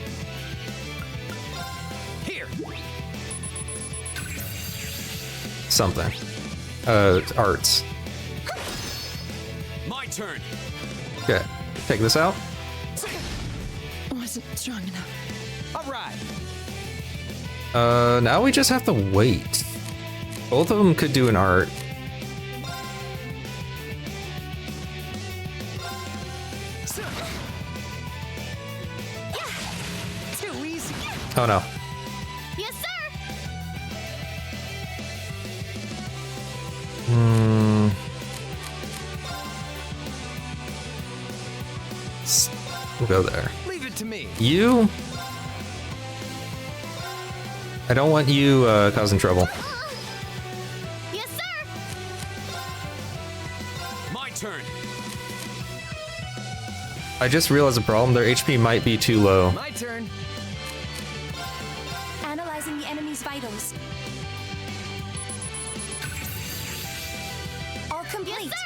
Here. something. Arts. My turn. Okay, take this out. Wasn't strong enough. All right. Now we just have to wait. Both of them could do an art. Oh no. Yes, sir! We'll go there. Leave it to me. You? I don't want you causing trouble. Yes, sir! My turn. I just realized a problem. Their HP might be too low. My turn. Analyzing the enemy's vitals. All complete. Yes, sir!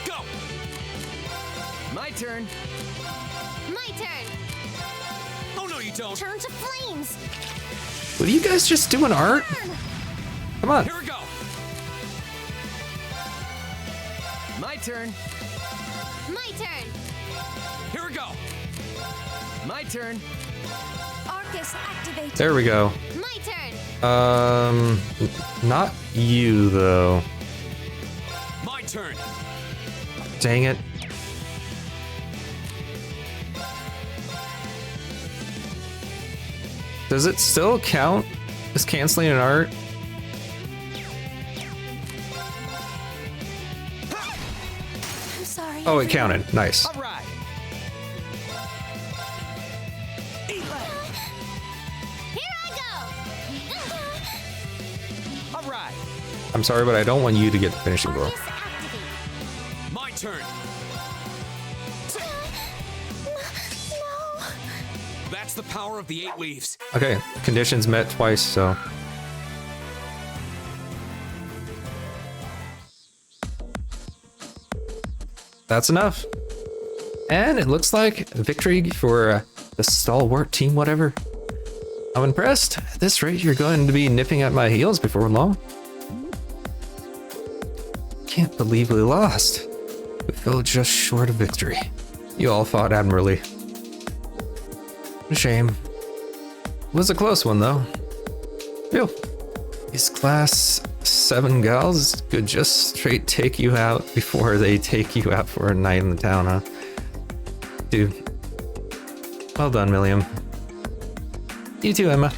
Go. My turn. My turn. Oh no, you don't. Turn to flames. What are you guys just doing art? Come on. Here we go. My turn. My turn. Here we go. My turn. Arcus activate. There we go. My turn. Not you though. My turn. Dang it. Does it still count as canceling an art? I'm sorry. Oh, it counted. Nice. All right. Here I go. All right. I'm sorry, but I don't want you to get the finishing blow. Arcus activate. My turn. No. That's the power of the 8 leaves. Okay, conditions met twice, so. That's enough. And it looks like victory for the stalwart team, whatever. I'm impressed. At this rate, you're going to be nipping at my heels before long. Can't believe we lost. We fell just short of victory. You all fought admirably. A shame. It was a close one, though. Phew. These class 7 gals could just straight take you out before they take you out for a night in the town, huh? Dude. Well done, Milliam. You too, Emma.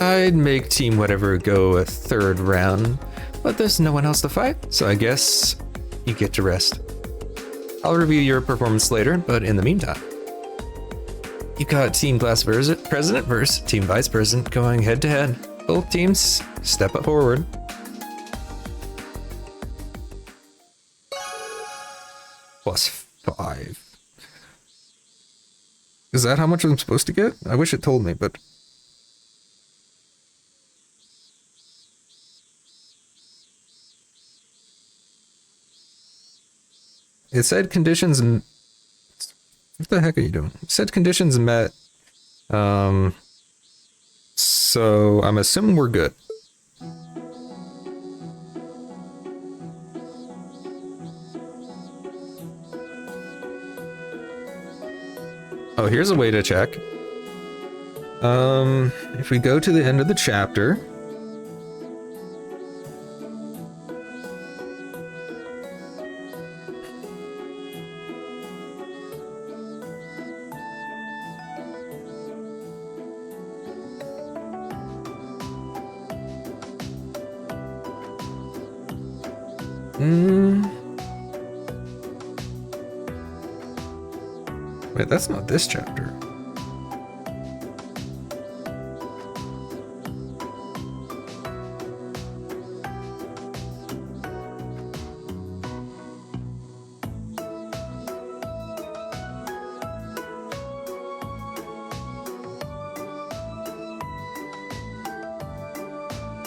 I'd make Team Whatever go a 3rd round, but there's no one else to fight, so I guess you get to rest. I'll review your performance later, but in the meantime, you got Team Class President versus Team Vice President going head to head. Both teams step up forward. +5. Is that how much I'm supposed to get? I wish it told me, but... It said conditions... What the heck are you doing? It said conditions met. So I'm assuming we're good. Oh, here's a way to check. If we go to the end of the chapter... Wait, that's not this chapter.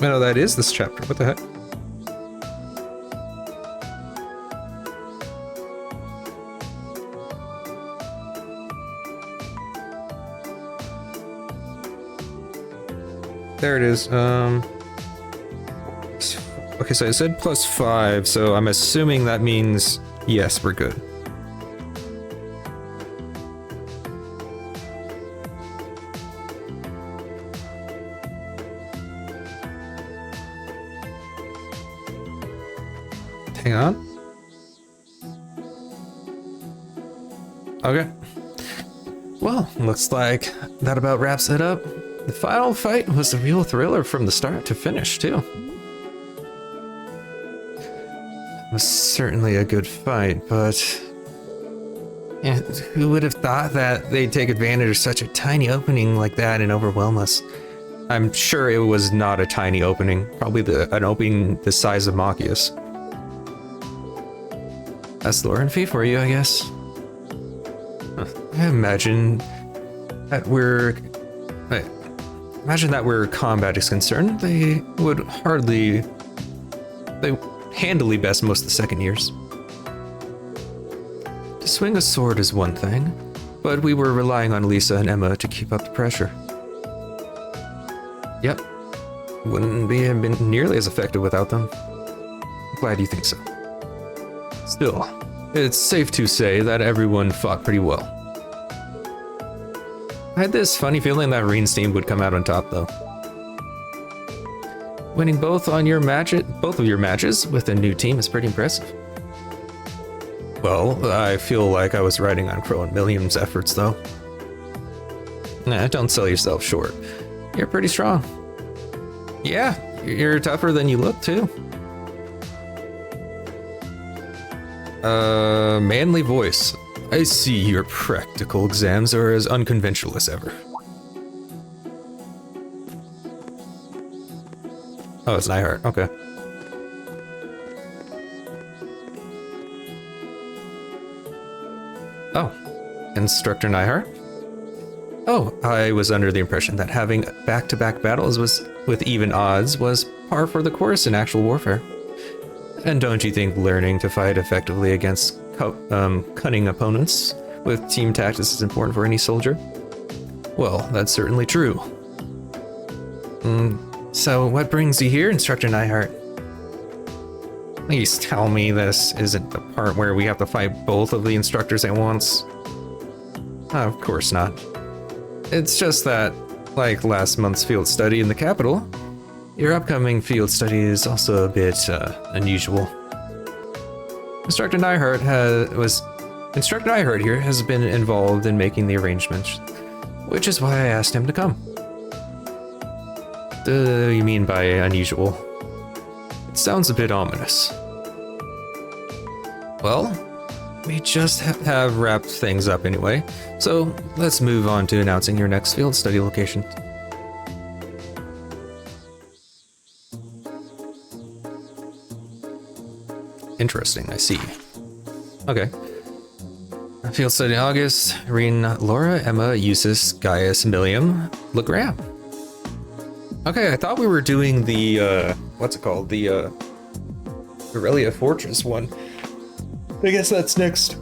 No, that is this chapter. What the heck? There it is. Okay, so it said +5, so I'm assuming that means yes, we're good. Hang on. Okay. Well, looks like that about wraps it up. The final fight was a real thriller from the start to finish, too. It was certainly a good fight, but yeah, who would have thought that they'd take advantage of such a tiny opening like that and overwhelm us? I'm sure it was not a tiny opening, probably an opening the size of Machias. That's Lore and Fee for you, I guess. I imagine that where combat is concerned, they would handily best most of the second years. To swing a sword is one thing, but we were relying on Lisa and Emma to keep up the pressure. Yep, wouldn't have been nearly as effective without them. Glad you think so. Still, it's safe to say that everyone fought pretty well. I had this funny feeling that Reen's team would come out on top, though. Winning both of your matches with a new team is pretty impressive. Well, I feel like I was riding on Crow and Milliam's efforts, though. Nah, don't sell yourself short. You're pretty strong. Yeah, you're tougher than you look, too. Manly voice. I see your practical exams are as unconventional as ever. Oh, it's Nyhart. Okay. Oh, Instructor Nyhart? Oh, I was under the impression that having back-to-back battles with even odds was par for the course in actual warfare. And don't you think learning to fight effectively against cunning opponents with team tactics is important for any soldier? Well, that's certainly true. So what brings you here, Instructor Nyhart? Please tell me this isn't the part where we have to fight both of the instructors at once. Of course not. It's just that, like last month's field study in the capital, your upcoming field study is also a bit unusual. Instructor Nyhart here has been involved in making the arrangements, which is why I asked him to come. You mean by unusual? It sounds a bit ominous. Well, we just have wrapped things up anyway, so let's move on to announcing your next field study location. Interesting, I see. Okay. Field study in August. Reen, Laura, Emma, Eustace, Gaius, Milliam, Legram. Okay, I thought we were doing the, what's it called? The, Aurelia Fortress one. I guess that's next.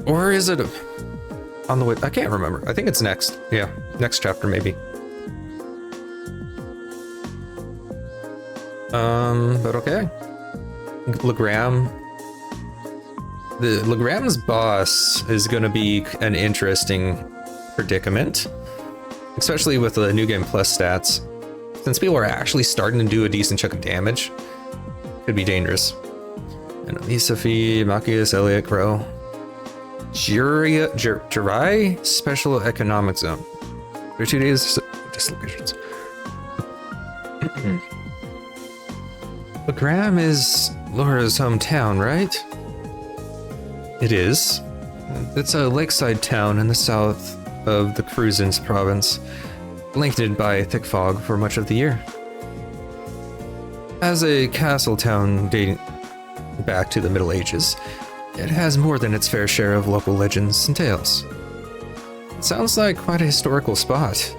Or is it on the way? I can't remember. I think it's next. Yeah, next chapter maybe. But okay. Legram's boss is gonna be an interesting predicament, especially with the New Game Plus stats. Since people are actually starting to do a decent chunk of damage, could be dangerous. And Lisa, Fee, Machias, Elliot, Crow. Jirai Special Economic Zone. For 2 days, dislocations. Legram is Laura's hometown, right? It is. It's a lakeside town in the south of the Cruzens province, blanketed by thick fog for much of the year. As a castle town dating back to the Middle Ages, it has more than its fair share of local legends and tales. It sounds like quite a historical spot.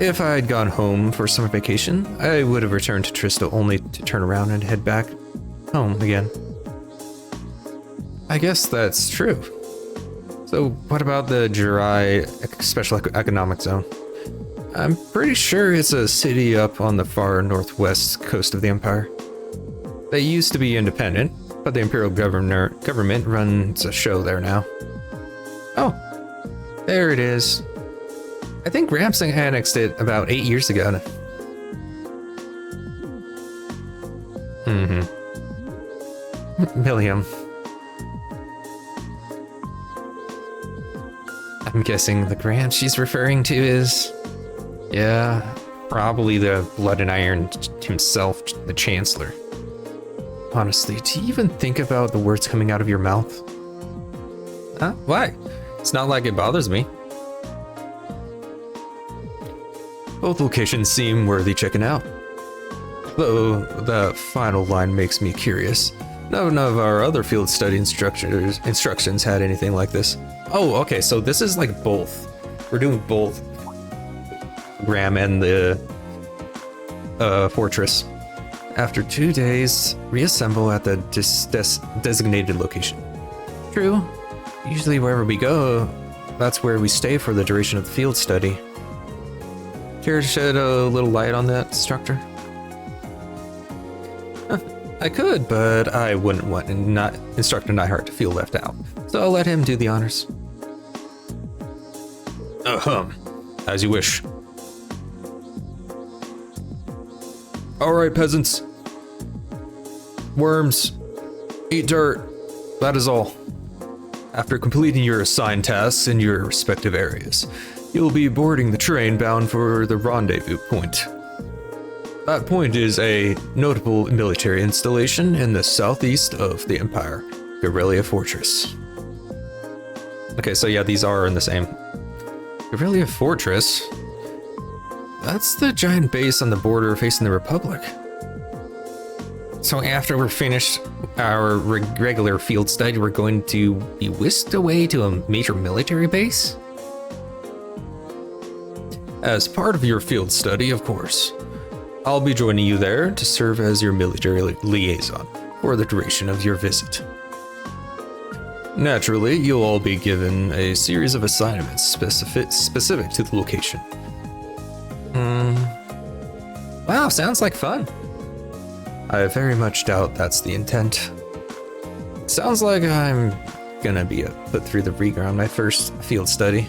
If I had gone home for summer vacation, I would have returned to Tristo only to turn around and head back home again. I guess that's true. So what about the Jirai Special Economic Zone? I'm pretty sure it's a city up on the far northwest coast of the Empire. They used to be independent, but the Imperial government runs a show there now. Oh, there it is. I think Ramsing annexed it about 8 years ago. Milliam. I'm guessing the grant she's referring to is... Yeah, probably the Blood and Iron himself, the Chancellor. Honestly, do you even think about the words coming out of your mouth? Huh? Why? It's not like it bothers me. Both locations seem worthy checking out. Though the final line makes me curious. None of our other field study instructions had anything like this. Oh, okay, so this is like both. We're doing both Graham and the fortress. After 2 days, reassemble at the designated location. True. Usually wherever we go, that's where we stay for the duration of the field study. Care to shed a little light on that, instructor? I could, but I wouldn't want Instructor Neihart to feel left out, so I'll let him do the honors. As you wish. Alright, peasants. Worms. Eat dirt. That is all. After completing your assigned tasks in your respective areas, you'll be boarding the train bound for the rendezvous point. That point is a notable military installation in the southeast of the Empire, Guerrilla Fortress. Okay, so yeah, these are in the same. Guerrilla Fortress? That's the giant base on the border facing the Republic. So after we're finished our regular field study, we're going to be whisked away to a major military base? As part of your field study, of course. I'll be joining you there to serve as your military liaison for the duration of your visit. Naturally, you'll all be given a series of assignments specific to the location. Wow, sounds like fun. I very much doubt that's the intent. Sounds like I'm gonna be put through the ringer on my first field study.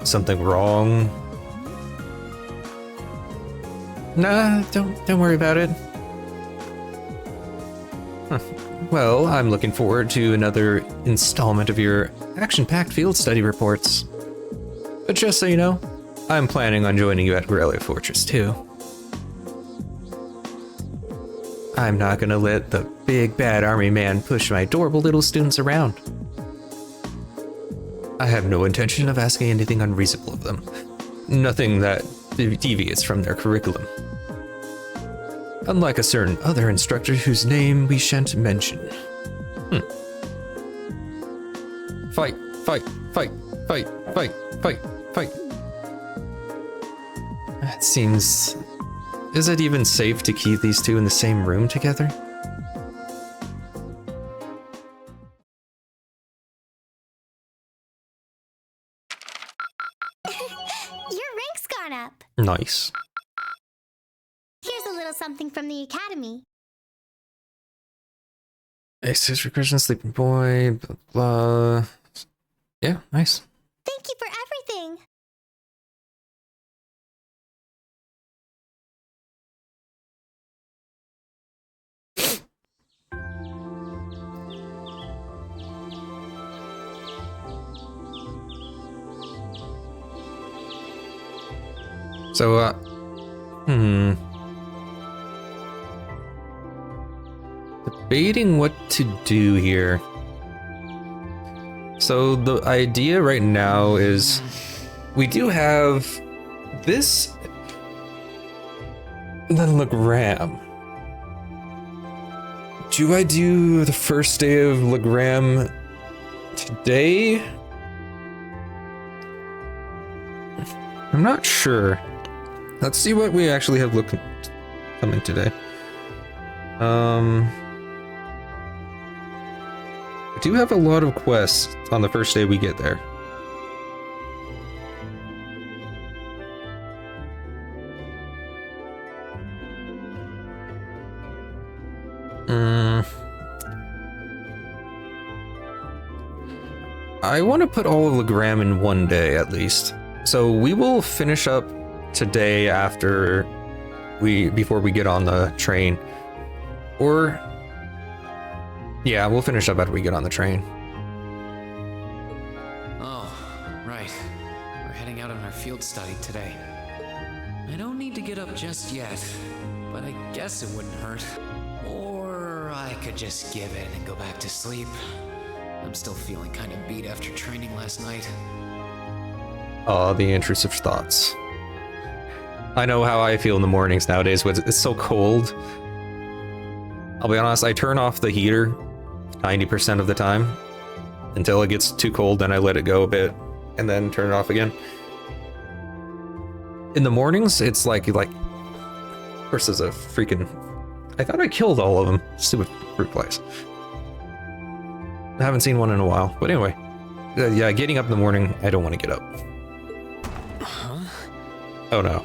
Something wrong? Nah, don't worry about it. Well, I'm looking forward to another installment of your action-packed field study reports. But just so you know, I'm planning on joining you at Guerrilla Fortress too. I'm not gonna let the big bad army man push my adorable little students around. I have no intention of asking anything unreasonable of them. Nothing that deviates from their curriculum. Unlike a certain other instructor whose name we shan't mention. Fight, fight, fight, fight, fight, fight, fight. It seems... Is it even safe to keep these two in the same room together? Your rank's gone up. Nice. Here's a little something from the academy. Aces, recursion, sleeping boy, blah, blah. Yeah, nice. Thank you for everything. So, debating what to do here. So the idea right now is we do have this and then Legram. Do I do the first day of Legram today? I'm not sure. Let's see what we actually have coming today. We do have a lot of quests on the first day we get there. I want to put all of Legram in one day at least. So we will finish up today after before we get on the train. Or yeah, we'll finish up after we get on the train. Oh, right. We're heading out on our field study today. I don't need to get up just yet, but I guess it wouldn't hurt. Or I could just give in and go back to sleep. I'm still feeling kind of beat after training last night. Oh, the intrusive thoughts. I know how I feel in the mornings nowadays when it's so cold. I'll be honest, I turn off the heater 90% of the time until it gets too cold, then I let it go a bit and then turn it off again. In the mornings, it's like versus a freaking... I thought I killed all of them. Stupid fruit flies. I haven't seen one in a while. But anyway, yeah, getting up in the morning, I don't want to get up. Huh? Oh no.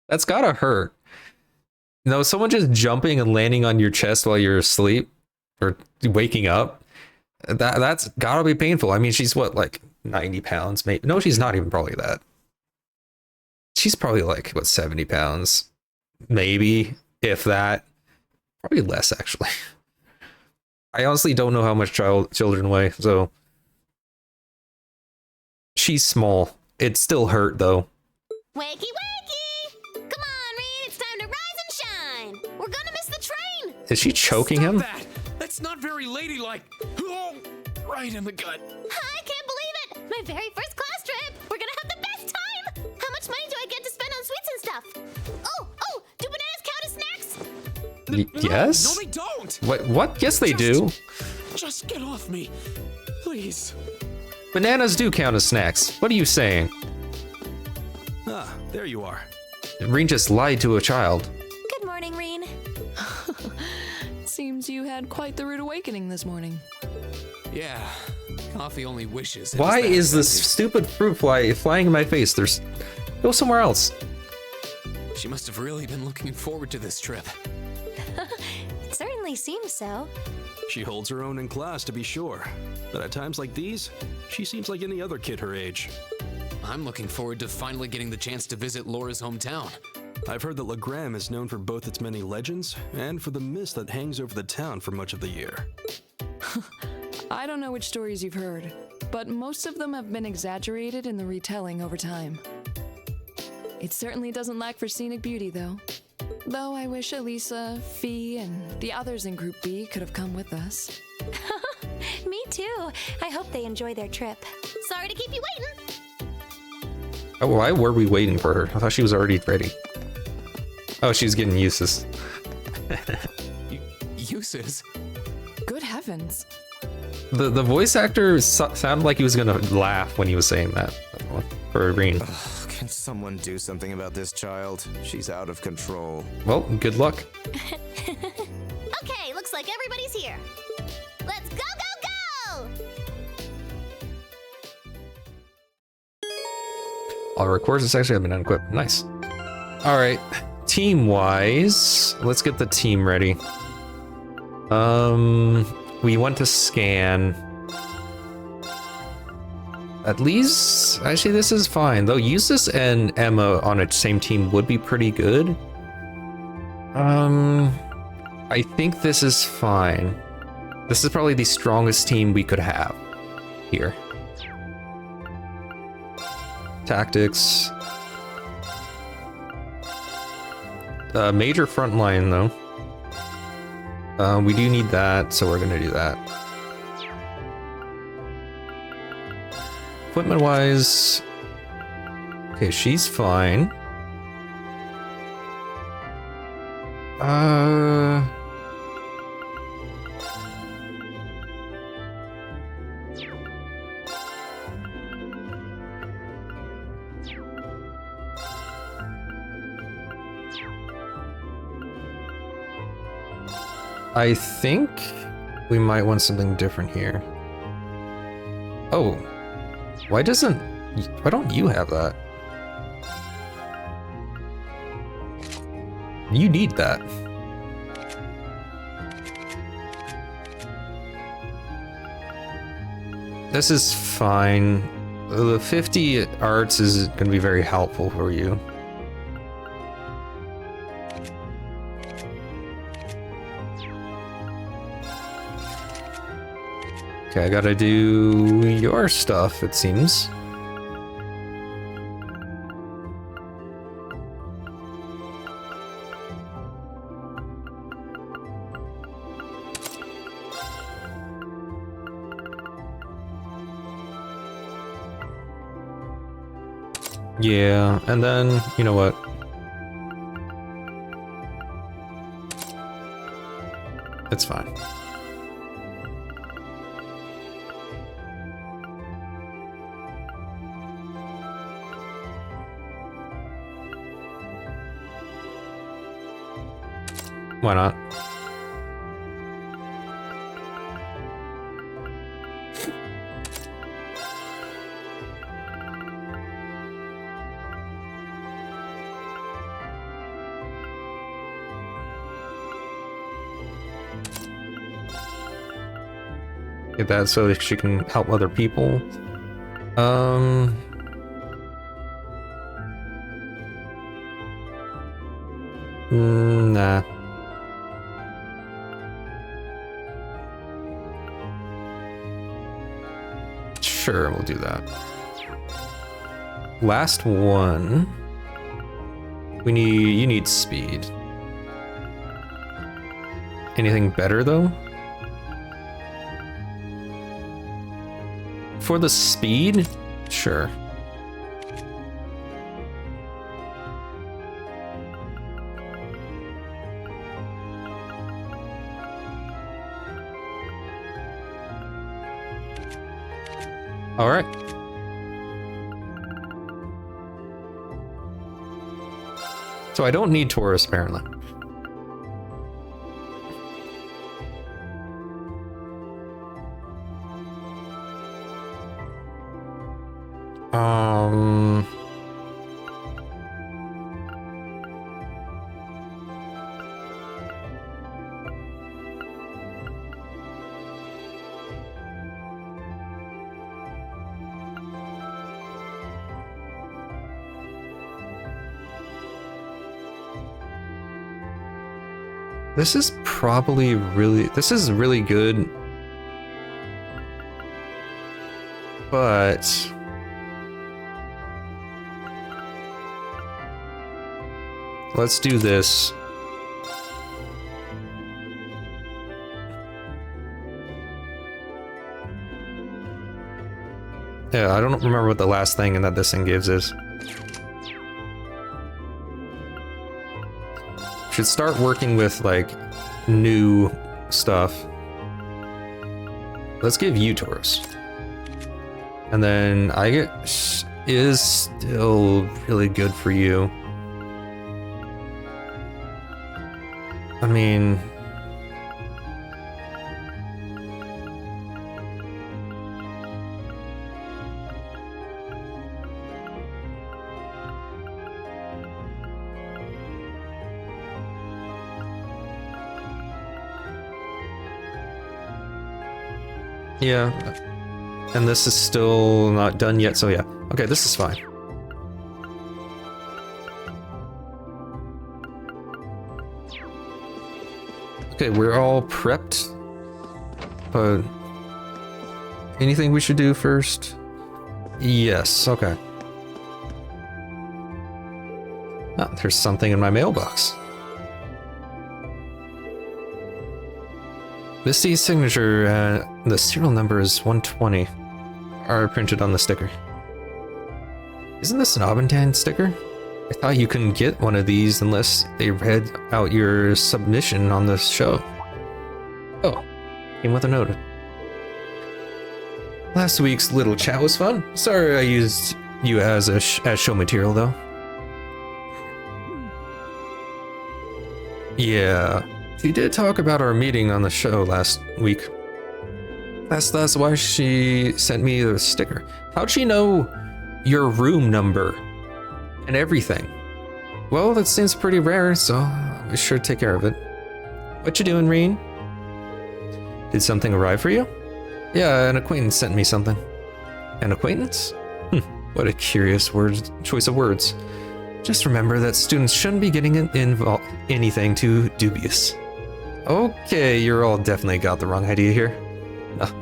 That's gotta hurt. No, someone just jumping and landing on your chest while you're asleep or waking up. That's gotta be painful. I mean, she's what, like 90 pounds? Maybe. No, she's not even probably that. She's probably like, what, 70 pounds? Maybe, if that. Probably less, actually. I honestly don't know how much children weigh, so. She's small. It still hurt, though. Wakey, wakey! Come on, Reed, it's time to rise and shine! We're gonna miss the train! Is she choking him? That! That's not very ladylike. Oh, right in the gut. I can't believe it! My very first class trip! We're gonna have the best time! How much money do I get to spend on sweets and stuff? Oh, do bananas count as snacks? Yes? No, they don't. What? Yes, they do. Just get off me, please. Bananas do count as snacks. What are you saying? Ah, there you are. Reen just lied to a child. Good morning, Reen. Seems you had quite the rude awakening this morning. Yeah, coffee only wishes. Why is this stupid fruit fly flying in my face? Go somewhere else. She must have really been looking forward to this trip. It certainly seems so. She holds her own in class, to be sure. But at times like these, she seems like any other kid her age. I'm looking forward to finally getting the chance to visit Laura's hometown. I've heard that Legram is known for both its many legends and for the mist that hangs over the town for much of the year. I don't know which stories you've heard, but most of them have been exaggerated in the retelling over time. It certainly doesn't lack for scenic beauty, though. Though I wish Elisa, Fee, and the others in Group B could have come with us. Me too. I hope they enjoy their trip. Sorry to keep you waiting. Oh, why were we waiting for her? I thought she was already ready. Oh, she's getting uses. Uses? Good heavens. The voice actor sounded like he was gonna laugh when he was saying that. For Reen. Can someone do something about this child? She's out of control. Well, good luck. Okay, looks like everybody's here. Let's go, go, go! Our courses actually have been unequipped. Nice. All right, team-wise, let's get the team ready. We want to scan. At least, actually, this is fine. Though Eustace and Emma on a same team would be pretty good. I think this is fine. This is probably the strongest team we could have here. Tactics. Major front line, though. We do need that, so we're gonna do that. Equipment-wise... Okay, she's fine. I think we might want something different here. Oh. Why don't you have that? You need that. This is fine. The 50 arts is going to be very helpful for you. Okay, I gotta do your stuff, it seems. Yeah, and then, you know what? It's fine. Why not? Get that so that she can help other people. Nah. Sure, we'll do that. Last one. You need speed. Anything better though? For the speed? Sure. All right. So I don't need Taurus apparently. This is probably this is really good. But let's do this. Yeah, I don't remember what the last thing and that this thing gives is. Should start working with like new stuff. Let's give you Taurus. And then I get is still really good for you. I mean, yeah, and this is still not done yet, so yeah. Okay, this is fine. Okay, we're all prepped, but anything we should do first? Yes, okay. Ah, there's something in my mailbox. Misty's signature, the serial number is 120, are printed on the sticker. Isn't this an Abentan sticker? I thought you couldn't get one of these unless they read out your submission on the show. Oh, came with a note. Last week's little chat was fun. Sorry I used you as show material though. Yeah. She did talk about our meeting on the show last week. That's why she sent me the sticker. How'd she know your room number and everything? Well, that seems pretty rare, so we should take care of it. What you doing, Reen? Did something arrive for you? Yeah, an acquaintance sent me something. An acquaintance? What a curious choice of words. Just remember that students shouldn't be getting involved anything too dubious. Okay, you're all definitely got the wrong idea here.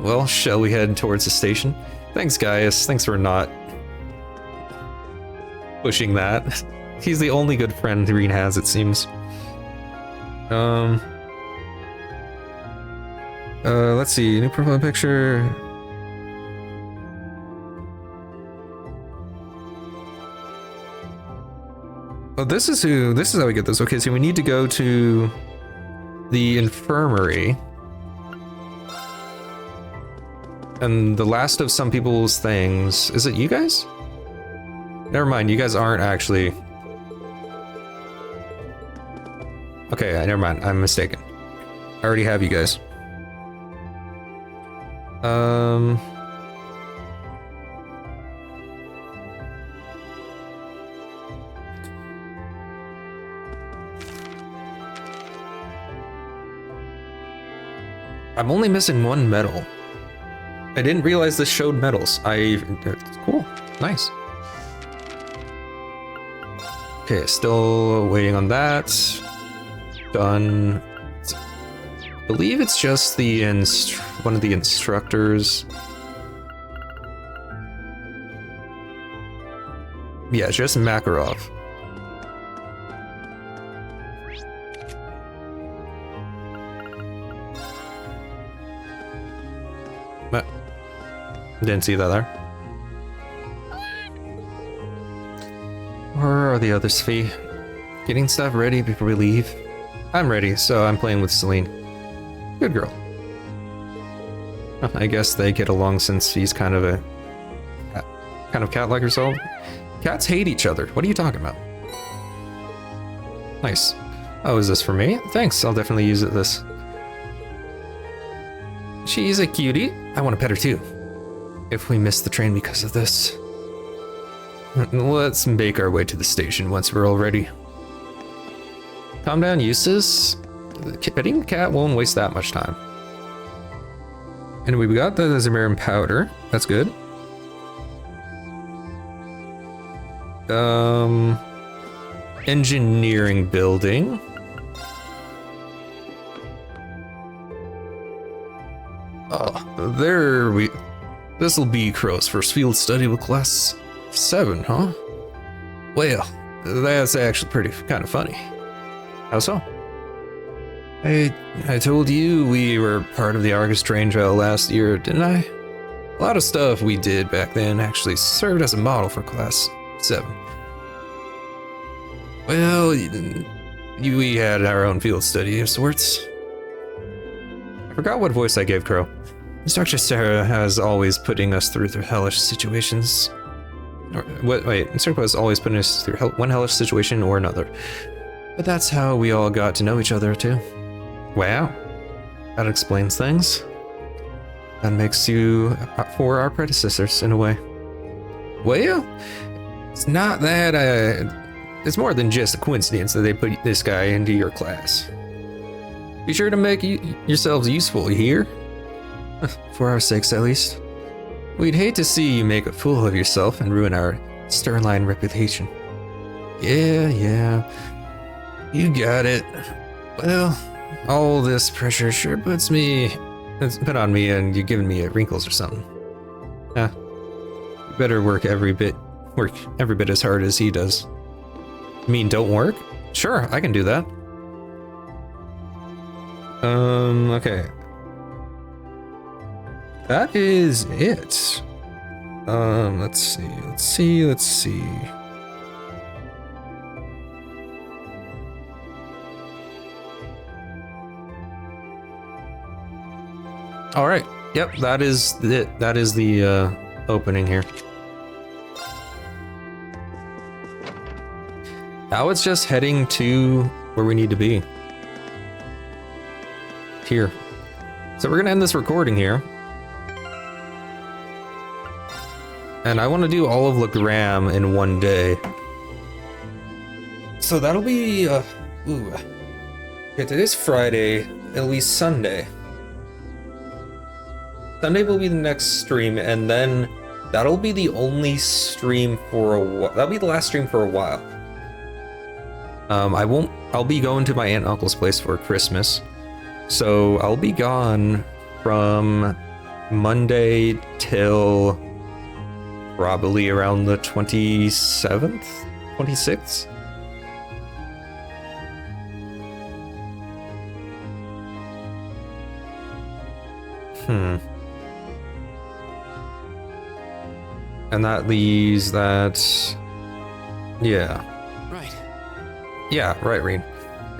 Well, shall we head towards the station? Thanks, Gaius. Thanks for not pushing that. He's the only good friend Green has, it seems. Let's see. New profile picture. Oh, this is how we get this. Okay, so we need to go to the infirmary. And the last of some people's things. Is it you guys? Never mind, you guys aren't actually. Okay, never mind. I'm mistaken. I already have you guys. I'm only missing one medal. I didn't realize this showed medals. Cool. Nice. Okay, still waiting on that. Done. I believe it's just the one of the instructors. Yeah, just Makarov. Didn't see that there. Where are the others, Fee? Getting stuff ready before we leave? I'm ready, so I'm playing with Celine. Good girl. I guess they get along since she's kind of cat like herself. Cats hate each other. What are you talking about? Nice. Oh, is this for me? Thanks, I'll definitely use this. She's a cutie. I want to pet her too. If we miss the train because of this. Let's make our way to the station once we're all ready. Calm down, Eustace. Petting the cat won't waste that much time. Anyway, we got the Zamarin powder. That's good. Engineering building. Oh, there we... This'll be Crow's first field study with class 7, huh? Well, that's actually pretty kind of funny. How so? I told you we were part of the Argus train trial last year, didn't I? A lot of stuff we did back then actually served as a model for class 7. Well, we had our own field study of sorts. I forgot what voice I gave Crow. Instructor Sarah has always putting us through hellish situations. Instructor was always putting us through one hellish situation or another. But that's how we all got to know each other too. Wow. That explains things. That makes you for our predecessors in a way. Well, it's not that it's more than just a coincidence that they put this guy into your class. Be sure to make yourselves useful, you hear? For our sakes, at least. We'd hate to see you make a fool of yourself and ruin our Sternline reputation. Yeah. You got it. Well, all this pressure sure puts on me and you're giving me wrinkles or something. You better work every bit as hard as he does. You mean don't work? Sure, I can do that. Okay. That is it. Let's see. All right. Yep, that is it. That is the opening here. Now it's just heading to where we need to be. Here. So we're gonna end this recording here. And I want to do all of Legram in one day. So that'll be, okay, today's Friday, it'll be Sunday. Sunday will be the next stream, and then that'll be the only stream for a while. That'll be the last stream for a while. I'll be going to my aunt and uncle's place for Christmas. So I'll be gone from Monday till probably around the 27th, 26th. And that leaves that... Yeah. Right. Yeah, right, Reen.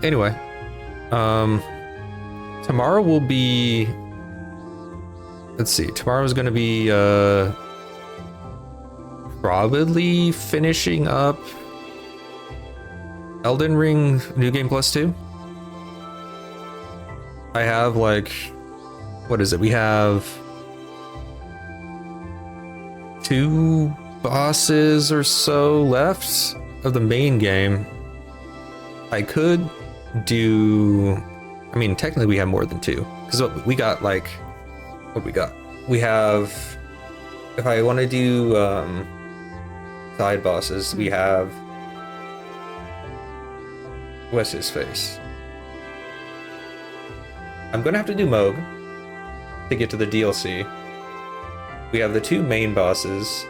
Anyway, tomorrow will be... Let's see, tomorrow's gonna be, probably finishing up Elden Ring New Game Plus 2. I have, like... What is it? We have... 2 bosses or so left of the main game. I could do... I mean, technically we have more than 2. Because we got, like... What we got? We have... If I want to do side bosses, we have... What's his face? I'm gonna have to do Moog to get to the DLC. We have the 2 main bosses.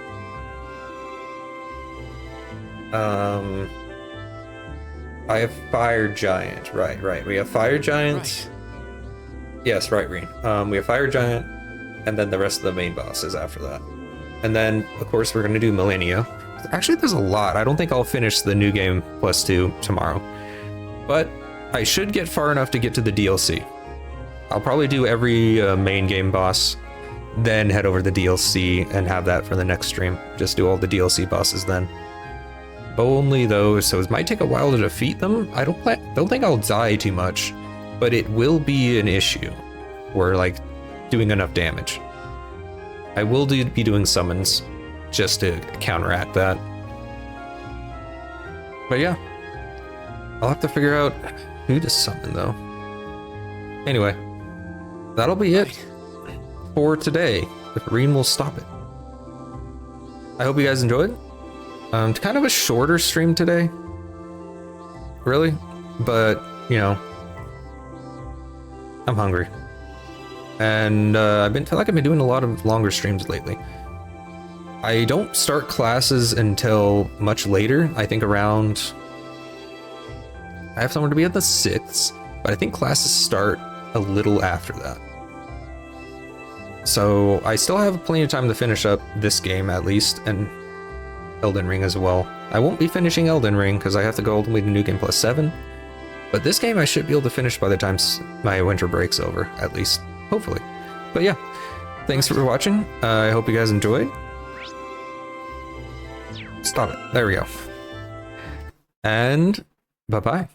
I have Fire Giant. Right. We have Fire Giant. Right. Yes, right, Reen. We have Fire Giant, and then the rest of the main bosses after that. And then, of course, we're gonna do Millennia. Actually, there's a lot. I don't think I'll finish the New Game Plus 2 tomorrow. But I should get far enough to get to the DLC. I'll probably do every main game boss, then head over to the DLC and have that for the next stream. Just do all the DLC bosses then. Only those, so it might take a while to defeat them. I don't think I'll die too much, but it will be an issue. Or like doing enough damage. I will be doing summons just to counteract that. But yeah, I'll have to figure out who to summon though. Anyway, that'll be it for today. If Reen will stop it. I hope you guys enjoyed. Kind of a shorter stream today. Really? But, you know, I'm hungry. And I've been doing a lot of longer streams lately. I don't start classes until much later. I think around... I have somewhere to be at the 6th, but I think classes start a little after that. So I still have plenty of time to finish up this game at least, and Elden Ring as well. I won't be finishing Elden Ring because I have to go all the way to New Game Plus 7, but this game I should be able to finish by the time my winter break's over, at least, hopefully. But yeah, thanks for watching. I hope you guys enjoyed. Stop it. There we go. And bye-bye.